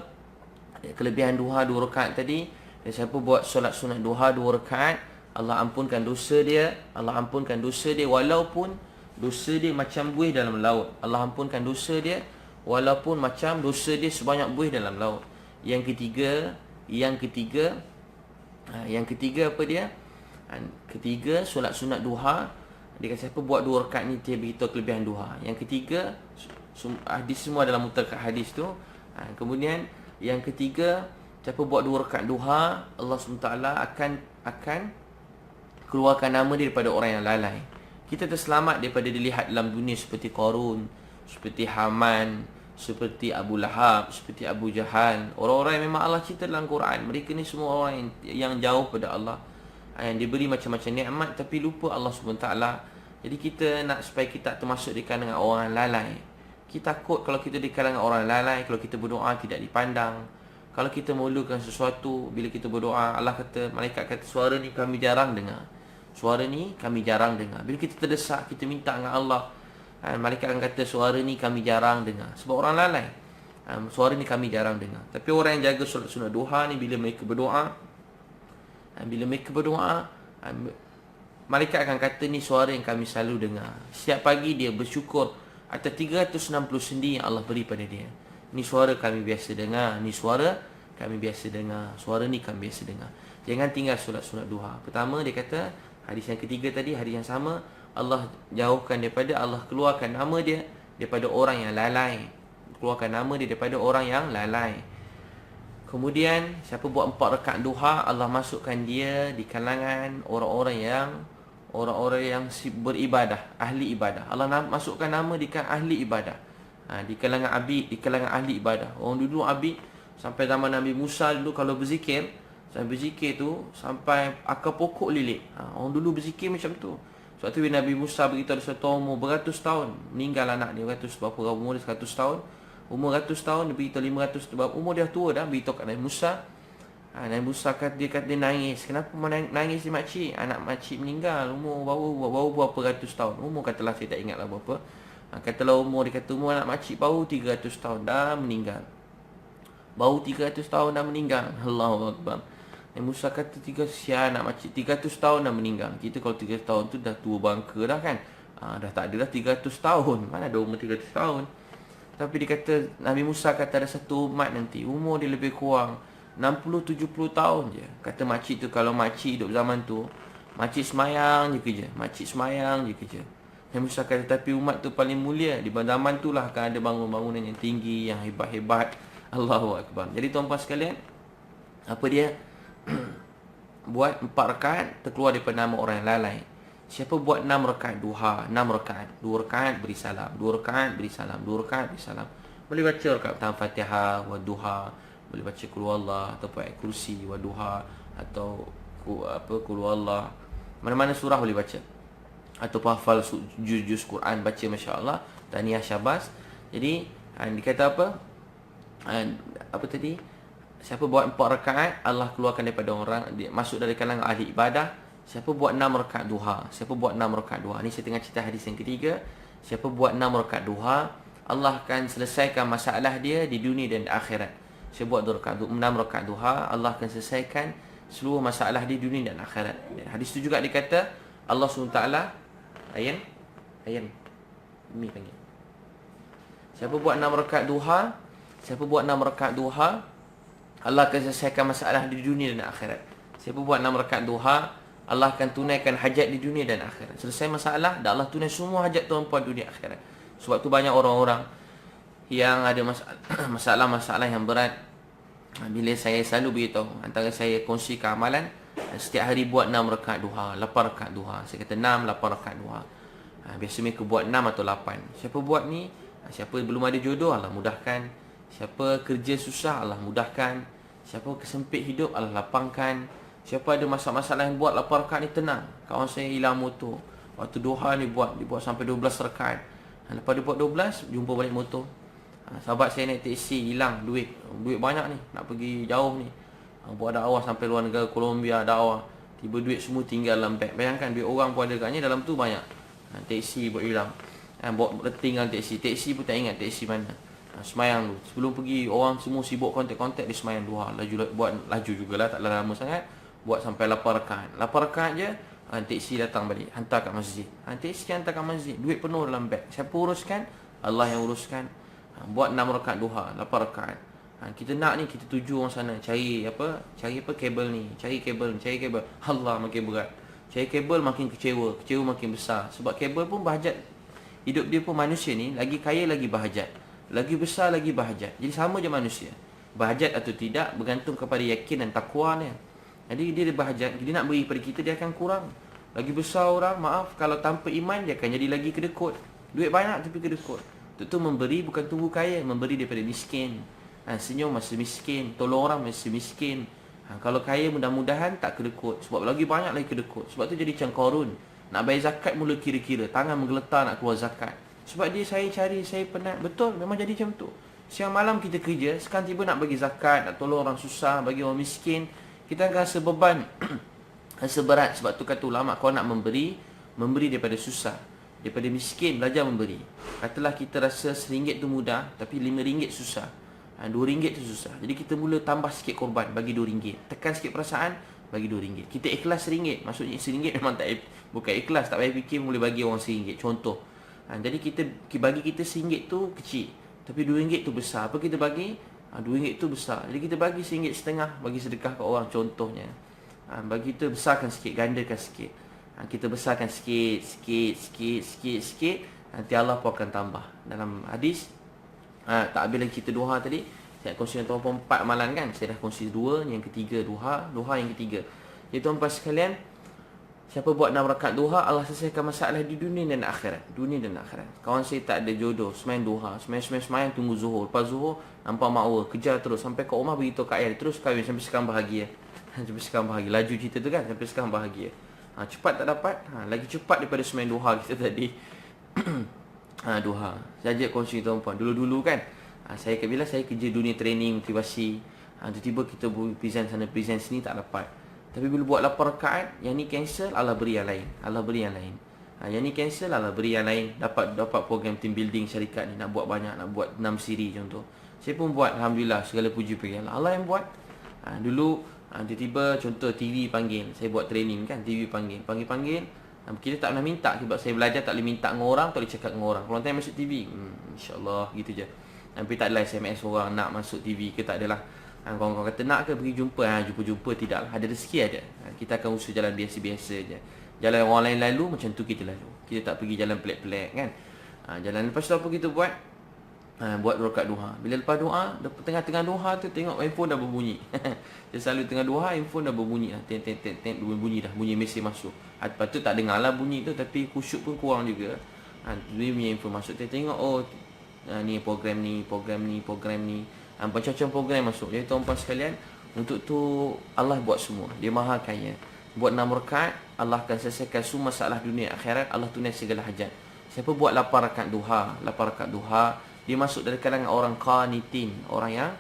kelebihan duha 2 rakaat tadi, siapa buat solat sunat duha 2 rakaat, Allah ampunkan dosa dia, walaupun dosa dia macam buih dalam laut. Allah ampunkan dosa dia walaupun macam dosa dia sebanyak buih dalam laut. Yang ketiga apa dia? Ketiga, solat sunat duha, dia kata siapa buat 2 rakaat ni, dia beritahu kelebihan duha. Yang ketiga, hadis semua dalam mutlaqah hadis tu. Kemudian yang ketiga, siapa buat 2 rakaat duha, Allah SWT akan keluarkan nama dia daripada orang yang lalai. Kita terselamat daripada dilihat dalam dunia seperti Qarun, seperti Haman, seperti Abu Lahab, seperti Abu Jahal. Orang-orang yang memang Allah cerita dalam Quran, mereka ni semua orang yang jauh pada Allah, yang diberi macam-macam nikmat tapi lupa Allah SWT. Jadi kita nak supaya kita tak termasuk di kalangan orang lalai. Kita takut kalau kita di kalangan orang lalai, kalau kita berdoa tidak dipandang. Kalau kita mulakan sesuatu, bila kita berdoa, Allah kata, malaikat kata, suara ni kami jarang dengar. Bila kita terdesak, kita minta dengan Allah, malaikat akan kata, suara ni kami jarang dengar. Sebab orang lalai, suara ni kami jarang dengar. Tapi orang yang jaga solat sunat duha ni, bila mereka berdoa, malaikat akan kata ni suara yang kami selalu dengar. Setiap pagi dia bersyukur atas 360 sendi yang Allah beri pada dia. Ni suara kami biasa dengar, ni suara kami biasa dengar, suara ni kami biasa dengar. Jangan tinggal solat-solat duha. Pertama dia kata, hadis yang ketiga tadi, hadis yang sama, Allah jauhkan daripada, Allah keluarkan nama dia daripada orang yang lalai. Keluarkan nama dia daripada orang yang lalai. Kemudian siapa buat 4 rakaat duha, Allah masukkan dia di kalangan orang-orang yang beribadah, ahli ibadah. Allah masukkan nama di kalangan ahli ibadah. Di kalangan abid, di kalangan ahli ibadah. Orang dulu abid sampai zaman Nabi Musa dulu kalau berzikir, sampai berzikir tu sampai akar pokok lilik. Orang dulu berzikir macam tu. Sebab tu bila Nabi Musa beritahu satu umur beratus tahun, meninggal anak dia, beratus berapa umur dia, 100 tahun. Umur 100 tahun dia beritahu 500 tahun. Umur dia tua dah, beritahu kat Nabi Musa. Nabi Musa dia nangis. Kenapa nangis si makcik? Anak makcik meninggal umur baru berapa ratus tahun. Umur katalah saya tak ingatlah berapa. Katalah umur, dia kata umur anak makcik baru 300 tahun dah meninggal. Baru 300 tahun dah meninggal. Allahu Akbar. Nabi Musa kata sian anak makcik 300 tahun dah meninggal. Kita kalau 300 tahun tu dah tua bangka dah kan. Dah tak ada dah 300 tahun. Mana ada umur 300 tahun. Tapi dia kata, Nabi Musa kata ada satu umat nanti umur dia lebih kurang 60-70 tahun je. Kata makcik tu, kalau makcik hidup zaman tu, makcik semayang je kerja, makcik semayang je kerja. Nabi Musa kata, tapi umat tu paling mulia. Di zaman tu lah akan ada bangunan yang tinggi, yang hebat-hebat. Allahu Akbar. Jadi tuan-tuan sekalian, apa dia? Buat 4 rakaat, terkeluar daripada nama orang yang lalai. Siapa buat 6 rakaat duha, 6 rakaat, 2 rakaat beri salam, 2 rakaat beri salam, 2 rakaat beri salam. Boleh baca rakaat pertama Fatihah wa duha, boleh baca qul huwallah atau ayat kursi wa duha atau qul huwallah. Mana-mana surah boleh baca. Atau hafal juz Quran baca, masya-Allah, tahniah syabas. Jadi dikata apa? Apa tadi? Siapa buat 4 rakaat, Allah keluarkan daripada orang, masuk dari kalangan ahli ibadah. Siapa buat 6 rakaat duha, siapa buat 6 rakaat duha. Ni saya tengah cerita hadis yang ketiga. Siapa buat 6 rakaat duha, Allah akan selesaikan masalah dia di dunia dan akhirat. Siapa buat 6 rakaat duha, Allah akan selesaikan seluruh masalah di dunia dan akhirat. Hadis tu juga dikata Allah SWT, Ayan Mi panggil. Siapa buat 6 rakaat duha, siapa buat 6 rakaat duha, Allah akan selesaikan masalah di dunia dan akhirat. Siapa buat 6 rakaat duha, Allah akan tunaikan hajat di dunia dan akhirat. Selesai masalah, dan Allah tunai semua hajat tuan-puan dunia akhirat. Sebab tu banyak orang-orang yang ada masalah-masalah yang berat. Bila saya selalu beritahu, antara saya kongsikan amalan, setiap hari buat 6 rakaat duha, 8 rakaat duha. Saya kata 6, 8 rakaat duha. Biasa mereka buat 6 atau 8. Siapa buat ni, siapa belum ada jodoh, Allah mudahkan. Siapa kerja susah, Allah mudahkan. Siapa kesempit hidup, Allah lapangkan. Siapa ada masalah-masalah yang buat 8 rakaat ni tenang. Kawan saya hilang motor, waktu duha ni dibuat sampai 12 rakaat. Lepas dia buat 12, jumpa balik motor. Sahabat saya naik teksi, hilang duit banyak ni, nak pergi jauh ni. Buat dakwah sampai luar negara, Colombia dakwah. Tiba duit semua tinggal dalam beg. Bayangkan duit orang pun ada katnya, dalam tu banyak. Teksi buat hilang. Bawa tinggal teksi pun tak ingat teksi mana. Semayang dulu. Sebelum pergi, orang semua sibuk kontak-kontak, dia semayang duha. Buat laju jugalah, tak lama sangat. Buat sampai 8 rakaat. 8 rakaat je, teksi datang balik, hantar kat masjid. Teksi hantar kat masjid, duit penuh dalam beg. Siapa uruskan? Allah yang uruskan. Buat 6 rakaat duha, 8 rakaat. Kita nak ni, kita tuju orang sana, cari kabel ni, cari kabel. Allah makin berat. Cari kabel makin kecewa makin besar. Sebab kabel pun bahajat. Hidup dia pun manusia ni, lagi kaya lagi bahajat, lagi besar lagi bahajat. Jadi sama je manusia. Bahajat atau tidak bergantung kepada yakin dan takwa dia. Jadi dia bahajat, dia nak beri pada kita, dia akan kurang. Lagi besar orang, maaf, kalau tanpa iman dia akan jadi lagi kedekut. Duit banyak tapi kedekut. Itu memberi bukan tunggu kaya, memberi daripada miskin. Senyum masih miskin, tolong orang masih miskin. Kalau kaya mudah-mudahan tak kedekut. Sebab lagi banyak lagi kedekut. Sebab tu jadi macam Qarun. Nak bayar zakat mula kira-kira, tangan menggeletar nak keluar zakat. Sebab dia saya cari, saya penat. Betul, memang jadi macam tu. Siang malam kita kerja, sekarang tiba nak bagi zakat, nak tolong orang susah, bagi orang miskin. Kita akan rasa beban, rasa berat. Sebab tu kata ulama, kau nak memberi daripada susah, daripada miskin, belajar memberi. Katalah kita rasa RM1 tu mudah, tapi RM5 susah, RM2 tu susah. Jadi kita mula tambah sikit korban, bagi RM2. Tekan sikit perasaan, bagi RM2. Kita ikhlas RM1. Maksudnya RM1 memang tak, bukan ikhlas, tak payah fikir boleh bagi orang RM1. Contoh. Jadi bagi kita RM1 tu kecil, tapi RM2 tu besar. Apa kita bagi? RM2 tu besar. Jadi kita bagi RM1.50 bagi sedekah ke orang contohnya. Bagi kita besarkan sikit, gandakan sikit. Kita besarkan sikit. Nanti Allah pun akan tambah. Dalam hadis, tak habis lagi kita duha tadi. Saya kongsi dengan tuan-puan 4 amalan kan. Saya dah kongsi 2, yang ketiga duha yang ketiga. Jadi tuan-puan sekalian, siapa buat 6 rakaat duha, Allah selesaikan masalah di dunia dan akhirat. Kawan saya tak ada jodoh, semain duha, semain tunggu zuhur. Lepas zuhur nampak makwa, kejar terus sampai ke rumah beritahu kat ayah, terus kahwin sampai sekarang bahagia. Laju cerita tu kan, sampai sekarang bahagia. Cepat tak dapat, lagi cepat daripada semain duha kita tadi. Duha. Saya ajak kongsi tuan-puan. Dulu-dulu kan, saya kerja dunia training, motivasi. Tiba-tiba kita present sana, present sini tak dapat. Tapi bila buat 8 rakaat, yang ni cancel, Allah beri yang lain. Yang ni cancel, Allah beri yang lain. Dapat program team building syarikat ni, nak buat banyak, nak buat 6 siri contoh. Saya pun buat, alhamdulillah, segala puji bagi Allah. Allah yang buat. Dulu tiba-tiba contoh TV panggil, saya buat training kan, TV panggil. Kita tak pernah minta, sebab saya belajar tak boleh minta dengan orang, tak boleh cakap dengan orang. Kalau tanya masuk TV, insyaAllah gitu je. Tapi tak adalah SMS orang nak masuk TV ke, tak adalah. Kawan-kawan kata nak ke pergi jumpa, jumpa tidaklah. Ada rezeki ada. Kita akan usaha jalan biasa-biasa je. Jalan orang lain lalu, macam tu kita lalu. Kita tak pergi jalan pelik-pelik kan. Jalan lepas tu apa kita buat? Buat rakaat duha. Bila lepas doa, tengah-tengah duha tu tengok handphone dah berbunyi. Dia selalu tengah duha, handphone dah berbunyi dah. Tek bunyi dah, bunyi mesej masuk. Lepas tu tak dengar lah bunyi tu, tapi khusyuk pun kurang juga. Dia punya info masuk. Dia tengok, ni program ni. Macam-macam program masuk. Jadi tuan-tuan sekalian, untuk tu Allah buat semua. Dia maha kaya. Buat 6 rakaat, Allah akan selesaikan semua masalah dunia akhirat. Allah tunai segala hajat. Siapa buat 8 rakaat duha, dia masuk dari kalangan orang qanitin, orang yang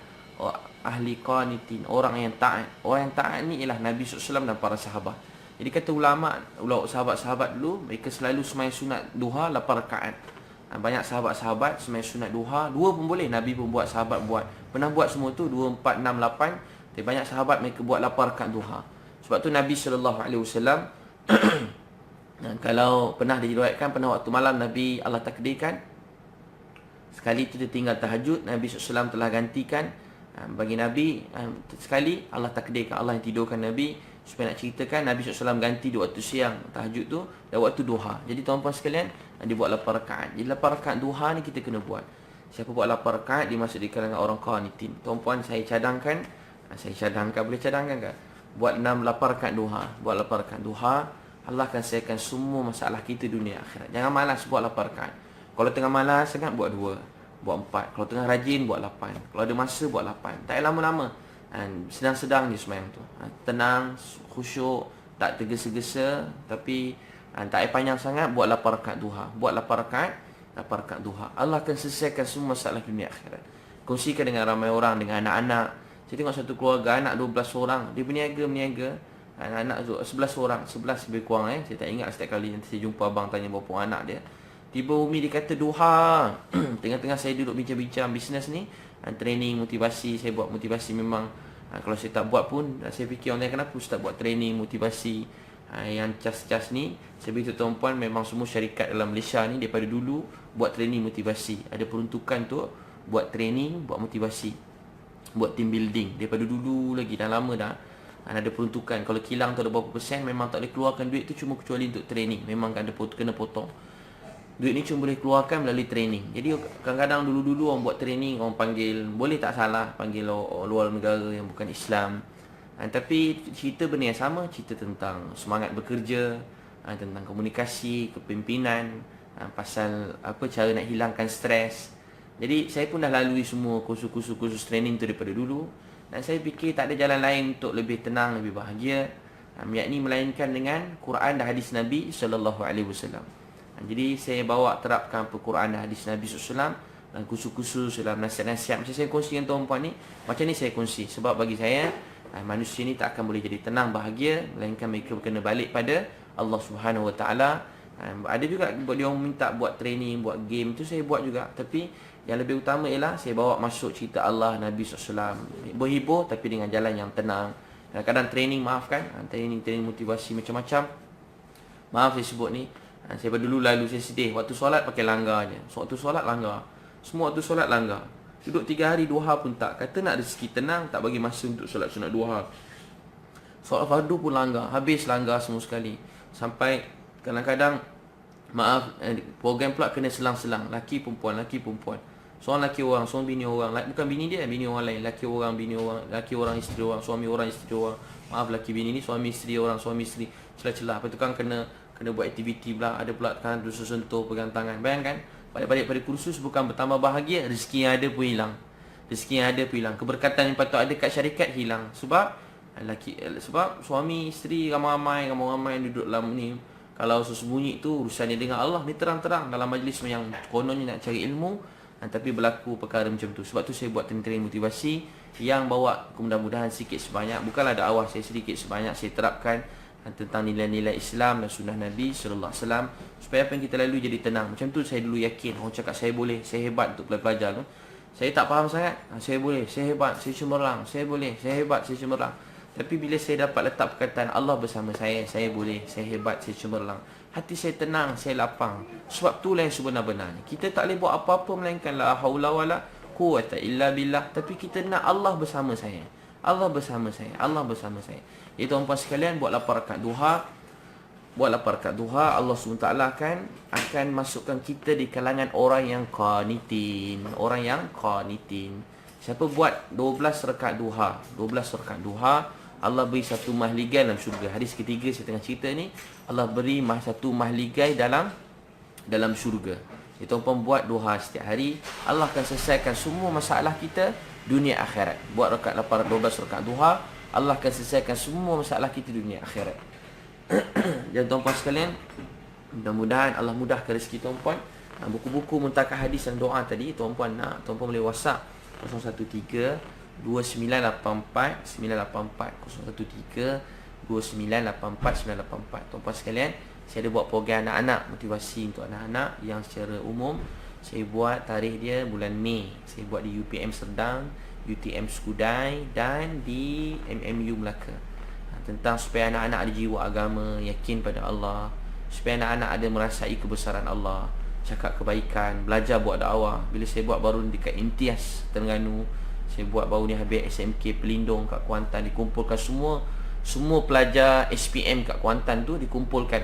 ahli qanitin, orang yang taat. Orang yang taat ni ialah Nabi SAW dan para sahabat. Jadi kata ulama sahabat-sahabat dulu, mereka selalu sembahyang sunat duha 8 rakaat. Banyak sahabat-sahabat sembahyang sunat duha 2 pun boleh, Nabi pun buat, sahabat buat. Pernah buat semua tu 2, 4, 6, 8. Tapi banyak sahabat mereka buat 8 rakaat duha. Sebab tu Nabi SAW kalau pernah diriwayatkan, pernah waktu malam Nabi Allah takdirkan, sekali tu dia tinggal tahajud, Nabi SAW telah gantikan bagi Nabi. Sekali Allah takdirkan, Allah yang tidurkan Nabi supaya nak ceritakan, Nabi SAW ganti di waktu siang tahajud tu dan waktu duha. Jadi tuan-tuan sekalian, dia buat 8 rakaat. Jadi 8 rakaat duha ni kita kena buat. Siapa buat 8 rakaat, dia masuk di kalangan orang qanitin. Tuan-tuan, saya cadangkan, boleh cadangkan ke? Buat 8 rakaat duha. Buat 8 rakaat duha, Allah akan selesaikan semua masalah kita dunia akhirat. Jangan malas buat 8 rakaat. Kalau tengah malas sangat, buat 2, buat 4. Kalau tengah rajin, buat 8. Kalau ada masa, buat 8. Tak payah lama-lama. Sedang-sedang je sembahyang tu. Tenang, khusyuk, tak tergesa-gesa, tapi tak payah panjang sangat, buat 8 rakaat duha. Buat 8 rakaat duha. Allah akan selesaikan semua masalah dunia akhirat. Kongsikan dengan ramai orang, dengan anak-anak. Saya tengok satu keluarga, anak 12 orang. Dia berniaga. Anak-anak 11 orang. 11 lebih kurang. Saya tak ingat setiap kali nanti saya jumpa abang tanya berapa anak dia. Tiba Umi dia kata duha. Tengah-tengah saya duduk bincang-bincang bisnes ni, training, motivasi. Saya buat motivasi memang. Kalau saya tak buat pun, saya fikir orang tanya kenapa Ustaz buat training, motivasi. Yang cas-cas ni, saya beritahu tuan-puan, memang semua syarikat dalam Malaysia ni daripada dulu buat training motivasi. Ada peruntukan tu buat training, buat motivasi, buat team building. Daripada dulu lagi, dah lama dah. Ada peruntukan. Kalau kilang tu ada berapa persen, memang tak boleh keluarkan duit tu cuma kecuali untuk training. Memang kena potong. Duit ni cuma boleh keluarkan melalui training. Jadi kadang-kadang dulu-dulu orang buat training, orang panggil, boleh tak salah, panggil luar negara yang bukan Islam. Tapi cerita benda yang sama, cerita tentang semangat bekerja, tentang komunikasi, kepimpinan, pasal cara nak hilangkan stres. Jadi saya pun dah lalui semua kursus training tu daripada dulu. Dan saya fikir tak ada jalan lain untuk lebih tenang, lebih bahagia, yakni melainkan dengan Quran dan hadis Nabi SAW. Jadi saya bawa terapkan Quran dan hadis Nabi SAW dan kursus-kursus dalam nasihat-nasihat. Macam saya kongsi dengan tuan-puan ni, macam ni saya kongsi. Sebab bagi saya, manusia ni tak akan boleh jadi tenang, bahagia, melainkan mereka kena balik pada Allah Subhanahu Wa Taala. Ada juga dia orang minta buat training, buat game, tu saya buat juga. Tapi yang lebih utama ialah saya bawa masuk cerita Allah, Nabi SAW. Berhibur tapi dengan jalan yang tenang, Kadang-kadang training, maaf kan, training motivasi macam-macam. Maaf saya sebut ni, saya dulu lalu saya sedih. Waktu solat pakai langgar je. Waktu solat langgar. Semua waktu solat langgar. Duduk 3 hari duha pun tak. Kata nak rezeki tenang, tak bagi masa untuk solat sunat duha. Solat fardu pun langgar. Habis langgar semua sekali. Sampai kadang-kadang, maaf, program pula kena selang-selang. Laki perempuan. Seorang laki orang, seorang bini orang. Bukan bini dia, bini orang lain. Laki orang, bini orang. Laki orang, isteri orang. Suami orang, isteri orang. Maaf, laki bini ni suami isteri orang, suami isteri. Celah-celah. Lepas tu kan kena buat aktiviti pula. Ada pula kan sentuh, pegang tangan. Bayangkan, balik-balik pada kursus bukan bertambah bahagia, rezeki yang ada pun hilang. Keberkatan yang patut ada kat syarikat hilang. Sebab suami, isteri, ramai-ramai duduk dalam ni. Kalau sembunyi tu urusannya dengan Allah. Ni terang-terang dalam majlis yang kononnya nak cari ilmu, tapi berlaku perkara macam tu. Sebab tu saya buat training motivasi yang bawa mudah-mudahan sikit sebanyak, bukanlah dakwah saya sedikit sebanyak, saya terapkan tentang nilai-nilai Islam dan sunnah Nabi sallallahu alaihi wasallam, supaya apa yang kita lalui jadi tenang. Macam tu saya dulu yakin. Orang cakap saya boleh, saya hebat untuk pelajar tu. Saya tak faham sangat. Saya boleh, saya hebat, saya cemerlang. Saya boleh, saya hebat, saya cemerlang. Tapi bila saya dapat letak perkataan Allah bersama saya boleh, saya hebat, saya cemerlang, hati saya tenang, saya lapang. Sebab itulah yang sebenar-benarnya. Kita tak boleh buat apa-apa melainkan la haula wala quwwata illa billah. Tapi kita nak Allah bersama saya. Allah bersama saya. Ya tuan-tuan sekalian, buat 8 rakaat duha. Allah SWT akan masukkan kita di kalangan orang yang qanitin. Siapa buat 12 rakaat duha, Allah beri satu mahligai dalam syurga. Hadis ketiga saya tengah cerita ni, Allah beri satu mahligai dalam syurga. Ya tuan-tuan, buat duha setiap hari, Allah akan selesaikan semua masalah kita dunia akhirat. Buat 12 rakaat duha, Allah akan selesaikan semua masalah kita dunia akhirat. Dan tuan-tuan sekalian, mudah-mudahan Allah mudahkan rezeki tuan-puan. Buku-buku muntakah hadis dan doa tadi, tuan-puan boleh WhatsApp 013-2984-984 013-2984-984. Tuan-puan sekalian, saya ada buat program anak-anak, motivasi untuk anak-anak yang secara umum. Saya buat tarikh dia bulan Mei. Saya buat di UPM Serdang, UTM Skudai dan di MMU Melaka. Tentang supaya anak-anak ada jiwa agama, yakin pada Allah, supaya anak-anak ada merasai kebesaran Allah, cakap kebaikan, belajar buat dakwah. Bila saya buat baru dekat Imtiaz Terengganu, saya buat baru ni habis SMK Pelindung kat Kuantan, dikumpulkan semua pelajar SPM kat Kuantan tu dikumpulkan.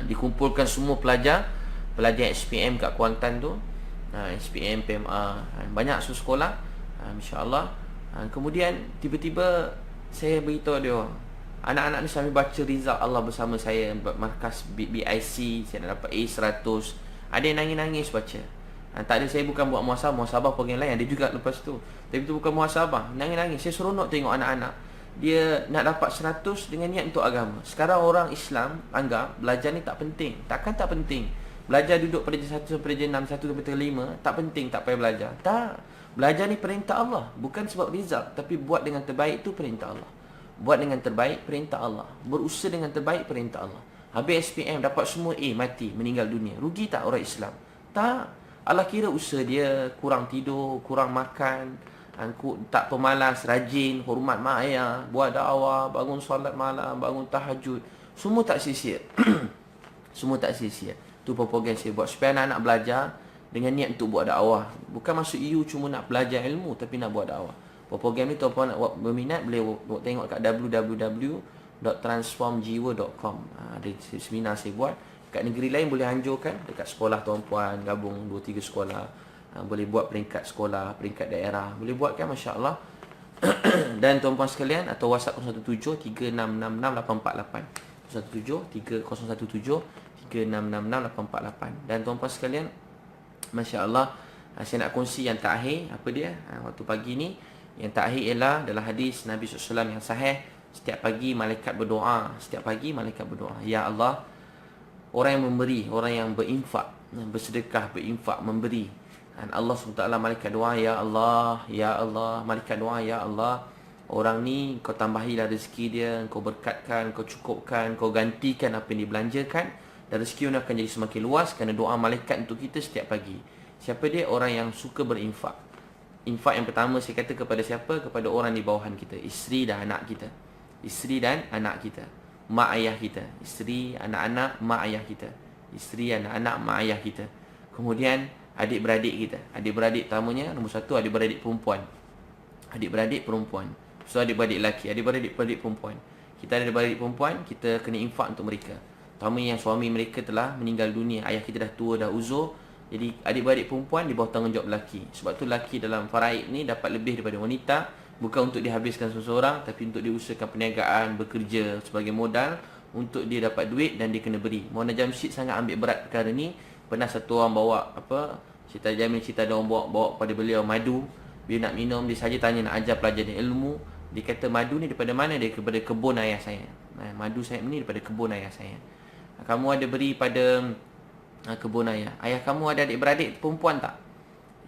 Dikumpulkan semua pelajar SPM kat Kuantan tu, SPM, PMA, banyak sekolah, insya-Allah. Kemudian tiba-tiba saya beritahu dia orang, anak-anak ni sambil baca result Allah bersama saya, markas BIC, saya dah dapat A100. Ada yang nangis-nangis baca. Tak ada, saya bukan buat muhasabah program lain, ada juga lepas tu. Tapi itu bukan muhasabah, nangis-nangis. Saya seronok tengok anak-anak, dia nak dapat 100 dengan niat untuk agama. Sekarang orang Islam anggap belajar ni tak penting. Takkan tak penting? Belajar duduk pada 1 sampai 6, 1 sampai 5, tak penting, tak payah belajar. Tak. Belajar ni perintah Allah, bukan sebab result, tapi buat dengan terbaik tu perintah Allah. Buat dengan terbaik perintah Allah. Berusaha dengan terbaik perintah Allah. Habis SPM dapat semua A, mati, meninggal dunia. Rugi tak orang Islam? Tak. Allah kira usaha dia, kurang tidur, kurang makan, tak pemalas, rajin, hormat mak ayah, buat dakwah, bangun solat malam, bangun tahajud, semua tak sia-sia. Semua tak sia-sia. Tu program saya buat supaya anak-anak belajar dengan niat untuk buat dakwah. Bukan masuk EU cuma nak belajar ilmu, tapi nak buat dakwah. Program ni tuan-puan nak berminat boleh tengok kat www.transformjiwa.com. Ada seminar saya buat. Kat negeri lain boleh anjurkan, dekat sekolah tuan-puan gabung 2-3 sekolah. Boleh buat peringkat sekolah, peringkat daerah. Boleh buat kan, masya-Allah. Dan tuan-puan sekalian, atau WhatsApp 017-3666-848. 017-3666-848. Dan tuan-puan sekalian, masya-Allah, saya nak kongsi yang terakhir. Apa dia? Waktu pagi ni, yang terakhir ialah dalam hadis Nabi SAW yang sahih. Setiap pagi malaikat berdoa. Ya Allah, orang yang memberi, orang yang berinfak, bersedekah, berinfak, memberi. Dan Allah SWT malaikat doa, Ya Allah, Ya Allah. Malaikat doa, Ya Allah, orang ni kau tambahilah rezeki dia, kau berkatkan, kau cukupkan, kau gantikan apa yang dibelanjakan, dan rezeki dia akan jadi semakin luas kerana doa malaikat untuk kita setiap pagi. Siapa dia? Orang yang suka berinfak. infak yang pertama saya kata kepada siapa? Kepada orang di bawahan kita, isteri dan anak kita. Isteri dan anak kita, mak ayah kita. Isteri, anak-anak, mak ayah kita. Isteri, anak-anak, mak ayah kita. Kemudian adik-beradik kita. Adik-beradik pertamanya, nombor satu, adik-beradik perempuan. Adik-beradik perempuan. So adik-beradik lelaki, adik-beradik perempuan. Kita ada adik-beradik perempuan, kita kena infak untuk mereka. Terutama yang suami mereka telah meninggal dunia, ayah kita dah tua, dah uzur. Jadi adik-beradik perempuan di bawah tanggungjawab lelaki. Sebab tu lelaki dalam faraid ni dapat lebih daripada wanita. Bukan untuk dihabiskan seseorang, tapi untuk diusahakan perniagaan, bekerja sebagai modal untuk dia dapat duit dan dia kena beri. Mona Jamshid sangat ambil berat perkara ni. Pernah satu orang bawa cerita Jamil, cerita ada orang bawa pada beliau madu. Bila nak minum, dia saja tanya nak ajar pelajar dia ilmu. Dia kata madu ni daripada mana? Dia daripada kebun ayah saya. Madu saya ni daripada kebun ayah saya. Kamu ada beri pada kebun ayah. Ayah kamu ada adik-beradik perempuan tak?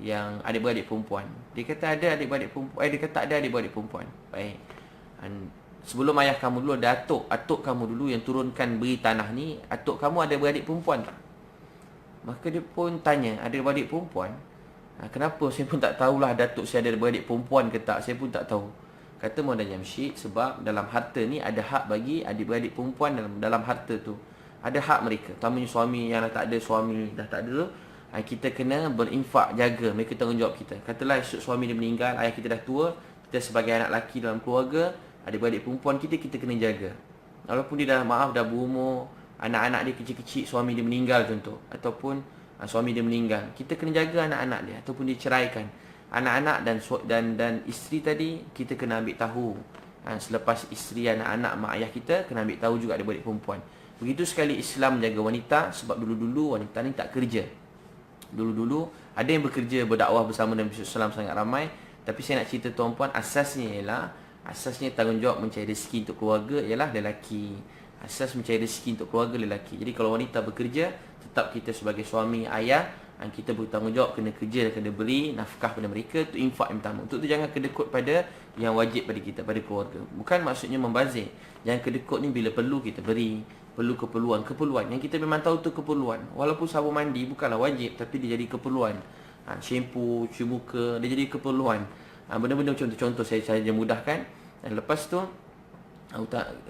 Yang adik-beradik perempuan. Dia kata ada adik-beradik perempuan. Dia kata tak ada adik-beradik perempuan. Baik. Sebelum ayah kamu dulu ada atuk kamu dulu yang turunkan beri tanah ni. Atuk kamu ada beradik perempuan tak? Maka dia pun tanya, ada beradik perempuan? Kenapa? Saya pun tak tahulah datuk saya ada beradik perempuan ke tak. Saya pun tak tahu. Kata Maulana Jamshid, sebab dalam harta ni ada hak bagi adik-beradik perempuan dalam harta tu. Ada hak mereka. Terutamanya suami yang dah tak ada, suami dah tak ada, kita kena berinfak, jaga. Mereka tanggungjawab kita. Katalah esok suami dia meninggal, ayah kita dah tua, kita sebagai anak lelaki dalam keluarga, adik-beradik perempuan kita kena jaga. Walaupun dia dah berumur, anak-anak dia kecil-kecil, suami dia meninggal contoh, ataupun suami dia meninggal, kita kena jaga anak-anak dia, ataupun dia ceraikan. Anak-anak dan isteri tadi kita kena ambil tahu. Selepas isteri, anak-anak, mak ayah kita kena ambil tahu juga adik-beradik perempuan. Begitu sekali Islam menjaga wanita. Sebab dulu-dulu wanita ni tak kerja. Dulu-dulu ada yang bekerja, berdakwah bersama Nabi SAW sangat ramai. Tapi saya nak cerita tuan-puan, asasnya tanggungjawab mencari rezeki untuk keluarga ialah lelaki. Asas mencari rezeki untuk keluarga lelaki. Jadi kalau wanita bekerja, tetap kita sebagai suami, ayah, kita bertanggungjawab kena kerja dan kena beri nafkah pada mereka. Itu infak yang pertama. Untuk tu jangan kedekut pada yang wajib pada kita, pada keluarga. Bukan maksudnya membazir. Jangan kedekut ni bila perlu kita beri. Perlu keperluan yang kita memang tahu tu keperluan. Walaupun sabun mandi bukanlah wajib, tapi dia jadi keperluan. Shampoo, cuci muka, dia jadi keperluan. Benda-benda macam tu, contoh saya saja mudahkan. Dan lepas tu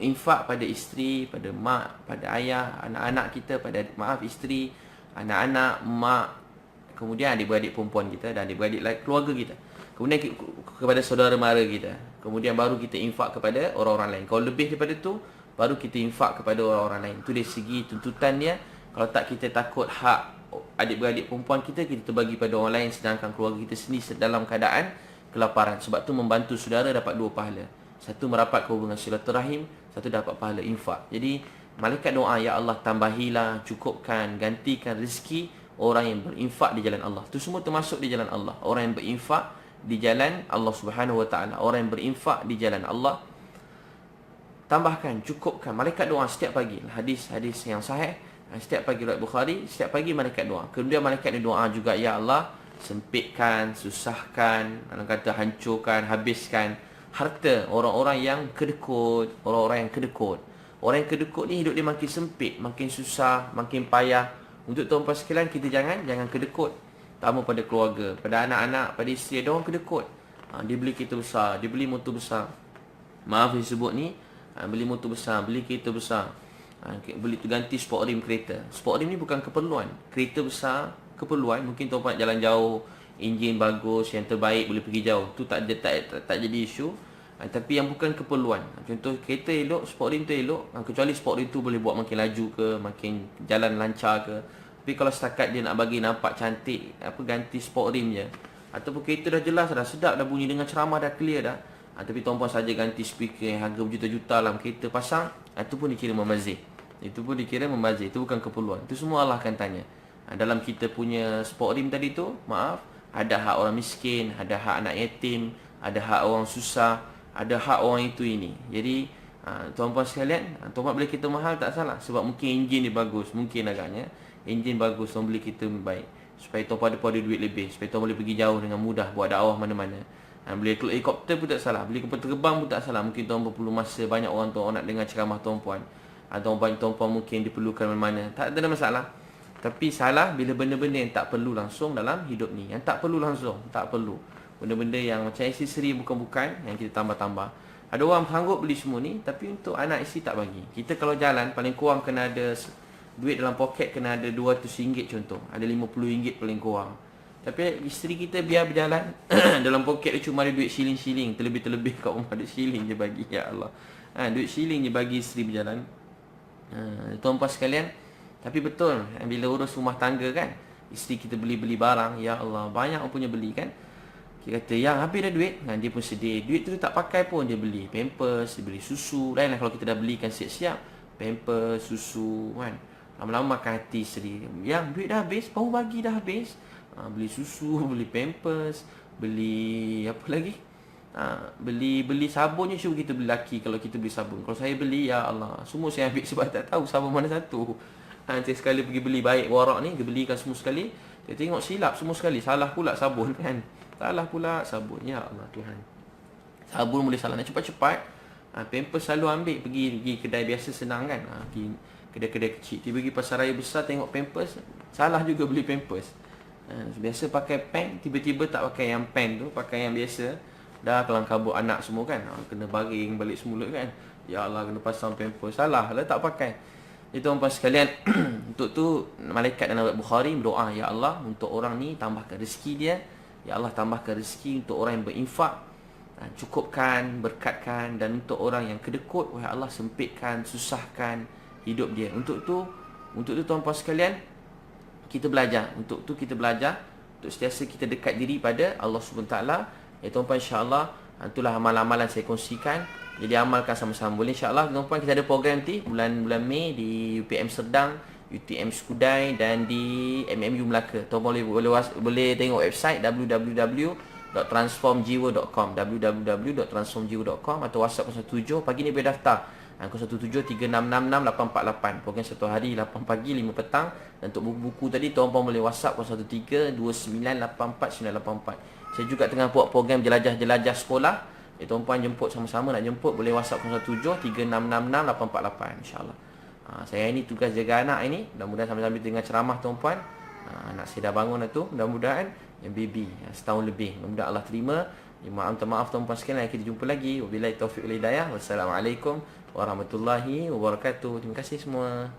infak pada isteri, pada mak, pada ayah, anak-anak kita, pada isteri, anak-anak, mak, kemudian adik-beradik perempuan kita dan adik-beradik keluarga kita. Kemudian kepada saudara mara kita. Kemudian baru kita infak kepada orang-orang lain. Kalau lebih daripada tu, baru kita infak kepada orang-orang lain. Itu dari segi tuntutan dia. Kalau tak kita takut hak adik-beradik perempuan kita terbagi pada orang lain, sedangkan keluarga kita sendiri dalam keadaan kelaparan. Sebab tu membantu saudara dapat dua pahala. Satu merapat hubungan silaturahim, satu dapat pahala infak. Jadi malaikat doa, ya Allah tambahilah, cukupkan, gantikan rezeki orang yang berinfak di jalan Allah. Itu semua termasuk di jalan Allah. Orang yang berinfak di jalan Allah Subhanahu Wa Taala, orang yang berinfak di jalan Allah, tambahkan, cukupkan. Malaikat doa setiap pagi. Hadis yang sahih, setiap pagi riwayat Bukhari, setiap pagi malaikat doa. Kemudian malaikat ni doa juga, ya Allah sempitkan, susahkan, orang kata hancurkan, habiskan harta orang-orang yang kedekut. Orang yang kedekut ni hidup dia makin sempit, makin susah, makin payah. Untuk tuan-tuan sekalian, kita jangan kedekut. Terutama pada keluarga, pada anak-anak, pada isteri. Ada orang kedekut. Dia beli kereta besar, dia beli motor besar. Maaf saya sebut ni, beli motor besar, beli kereta besar, beli tu ganti sport rim kereta. Sport rim ni bukan keperluan. Kereta besar keperluan. Mungkin tuan-tuan nak jalan jauh, enjin bagus, yang terbaik, boleh pergi jauh. Tu tak jadi isu. Tapi yang bukan keperluan, contoh kereta elok, sport rim tu elok, kecuali sport rim tu boleh buat makin laju ke, makin jalan lancar ke. Tapi kalau setakat dia nak bagi nampak cantik, ganti sport rim je. Ataupun kereta dah jelas, dah sedap, dah bunyi dengan ceramah, dah clear dah. Tapi tuan-puan saja ganti speaker yang harga berjuta-juta dalam kereta pasang, itu pun dikira membazir. Itu bukan keperluan. Itu semua Allah akan tanya. Dalam kita punya sport rim tadi tu, maaf, ada hak orang miskin, ada hak anak yatim, ada hak orang susah, ada hak orang itu ini. Jadi tuan-puan sekalian, tuan-puan beli kereta mahal tak salah. Sebab mungkin enjin dia bagus, mungkin agaknya enjin bagus, tuan beli kereta baik, supaya tuan-puan ada duit lebih, supaya tuan boleh pergi jauh dengan mudah, buat dakwah mana-mana. Beli helikopter pun tak salah, beli kapal terbang pun tak salah. Mungkin tuan-puan perlu masa, banyak orang nak dengar ceramah tuan-puan, atau banyak tuan-puan mungkin diperlukan mana-mana. Tak ada masalah. Tapi salah bila benda-benda yang tak perlu langsung dalam hidup ni. Yang tak perlu langsung, tak perlu. benda-benda yang macam aksesori bukan-bukan yang kita tambah-tambah. Ada orang sanggup beli semua ni, tapi untuk anak isteri tak bagi. Kita kalau jalan paling kurang kena ada duit dalam poket, kena ada RM200 contoh, ada RM50 paling kurang. Tapi isteri kita biar berjalan dalam poket dia cuma ada duit shilling-shilling, terlebih-terlebih kat rumah duit shilling je bagi, ya Allah. Duit shilling je bagi isteri berjalan. Tuan-tuan sekalian, tapi betul bila urus rumah tangga kan, isteri kita beli-beli barang, ya Allah, banyak orang punya beli kan. Dia kata, yang habis dah duit, dia pun sedih. Duit tu tak pakai pun dia beli pampers, dia beli susu. Lainlah kalau kita dah belikan siap-siap pampers, susu kan. Lama-lama makan hati isteri. Yang duit dah habis, baru bagi dah habis. Beli susu, beli pampers, beli apa lagi? Beli sabun je suruh kita beli laki kalau kita beli sabun. Kalau saya beli, ya Allah, semua saya ambil sebab tak tahu sabun mana satu. Nanti sekali pergi beli baik warak ni, dia belikan semua sekali. Dia tengok silap semua sekali, salah pula sabun kan. Salah pula sabun, ya Allah Tuhan. Sabun boleh salah nak cepat-cepat. Pampers selalu ambil pergi kedai biasa senang kan. Pergi kedai-kedai kecil. Dia pergi pasar raya besar tengok pampers, salah juga beli pampers. Biasa pakai pen, tiba-tiba tak pakai yang pen tu, pakai yang biasa. Dah kelang kabut anak semua kan. Kena baring balik semula kan. Ya Allah, kena pasang pampers, salah lah tak pakai. Itu tuan-tuan sekalian, untuk tu malaikat dalam Bukhari berdoa, ya Allah, untuk orang ni tambahkan rezeki dia. Ya Allah, tambahkan rezeki untuk orang yang berinfak, cukupkan, berkatkan. Dan untuk orang yang kedekut, wahai Allah, sempitkan, susahkan hidup dia. Untuk tu tuan-tuan sekalian, kita belajar. Untuk tu kita belajar, untuk sentiasa kita dekat diri pada Allah SWT. Ya tuan-tuan, insya-Allah, itulah amalan-amalan saya kongsikan. Jadi amalkan sama-sama. Boleh insya-Allah tuan-tuan, kita ada program nanti bulan Mei di UPM Serdang, UTM Skudai dan di MMU Melaka. Tuan-tuan boleh tengok website www.transformjiwa.com www.transformjiwa.com atau WhatsApp 017 pagi ni boleh daftar. 017-3666-848. Program 1 hari 8 pagi 5 petang. Dan untuk buku-buku tadi tuan-tuan boleh WhatsApp 013-2984-984. Saya juga tengah buat program jelajah-jelajah sekolah. Tuan-tuan jemput sama-sama, nak jemput boleh WhatsApp 017-3666-848 insya-Allah. Saya ini tugas jaga anak ini. Mudah-mudahan sambil-sambil dengan ceramah tuan-puan, anak saya dah bangun tu, mudah-mudahan yang baby setahun lebih. Mudah-mudahan Allah terima. Maaf tuan-puan sekalian, kita jumpa lagi. Wabillahi taufiq wal hidayah. Wassalamualaikum warahmatullahi wabarakatuh. Terima kasih semua.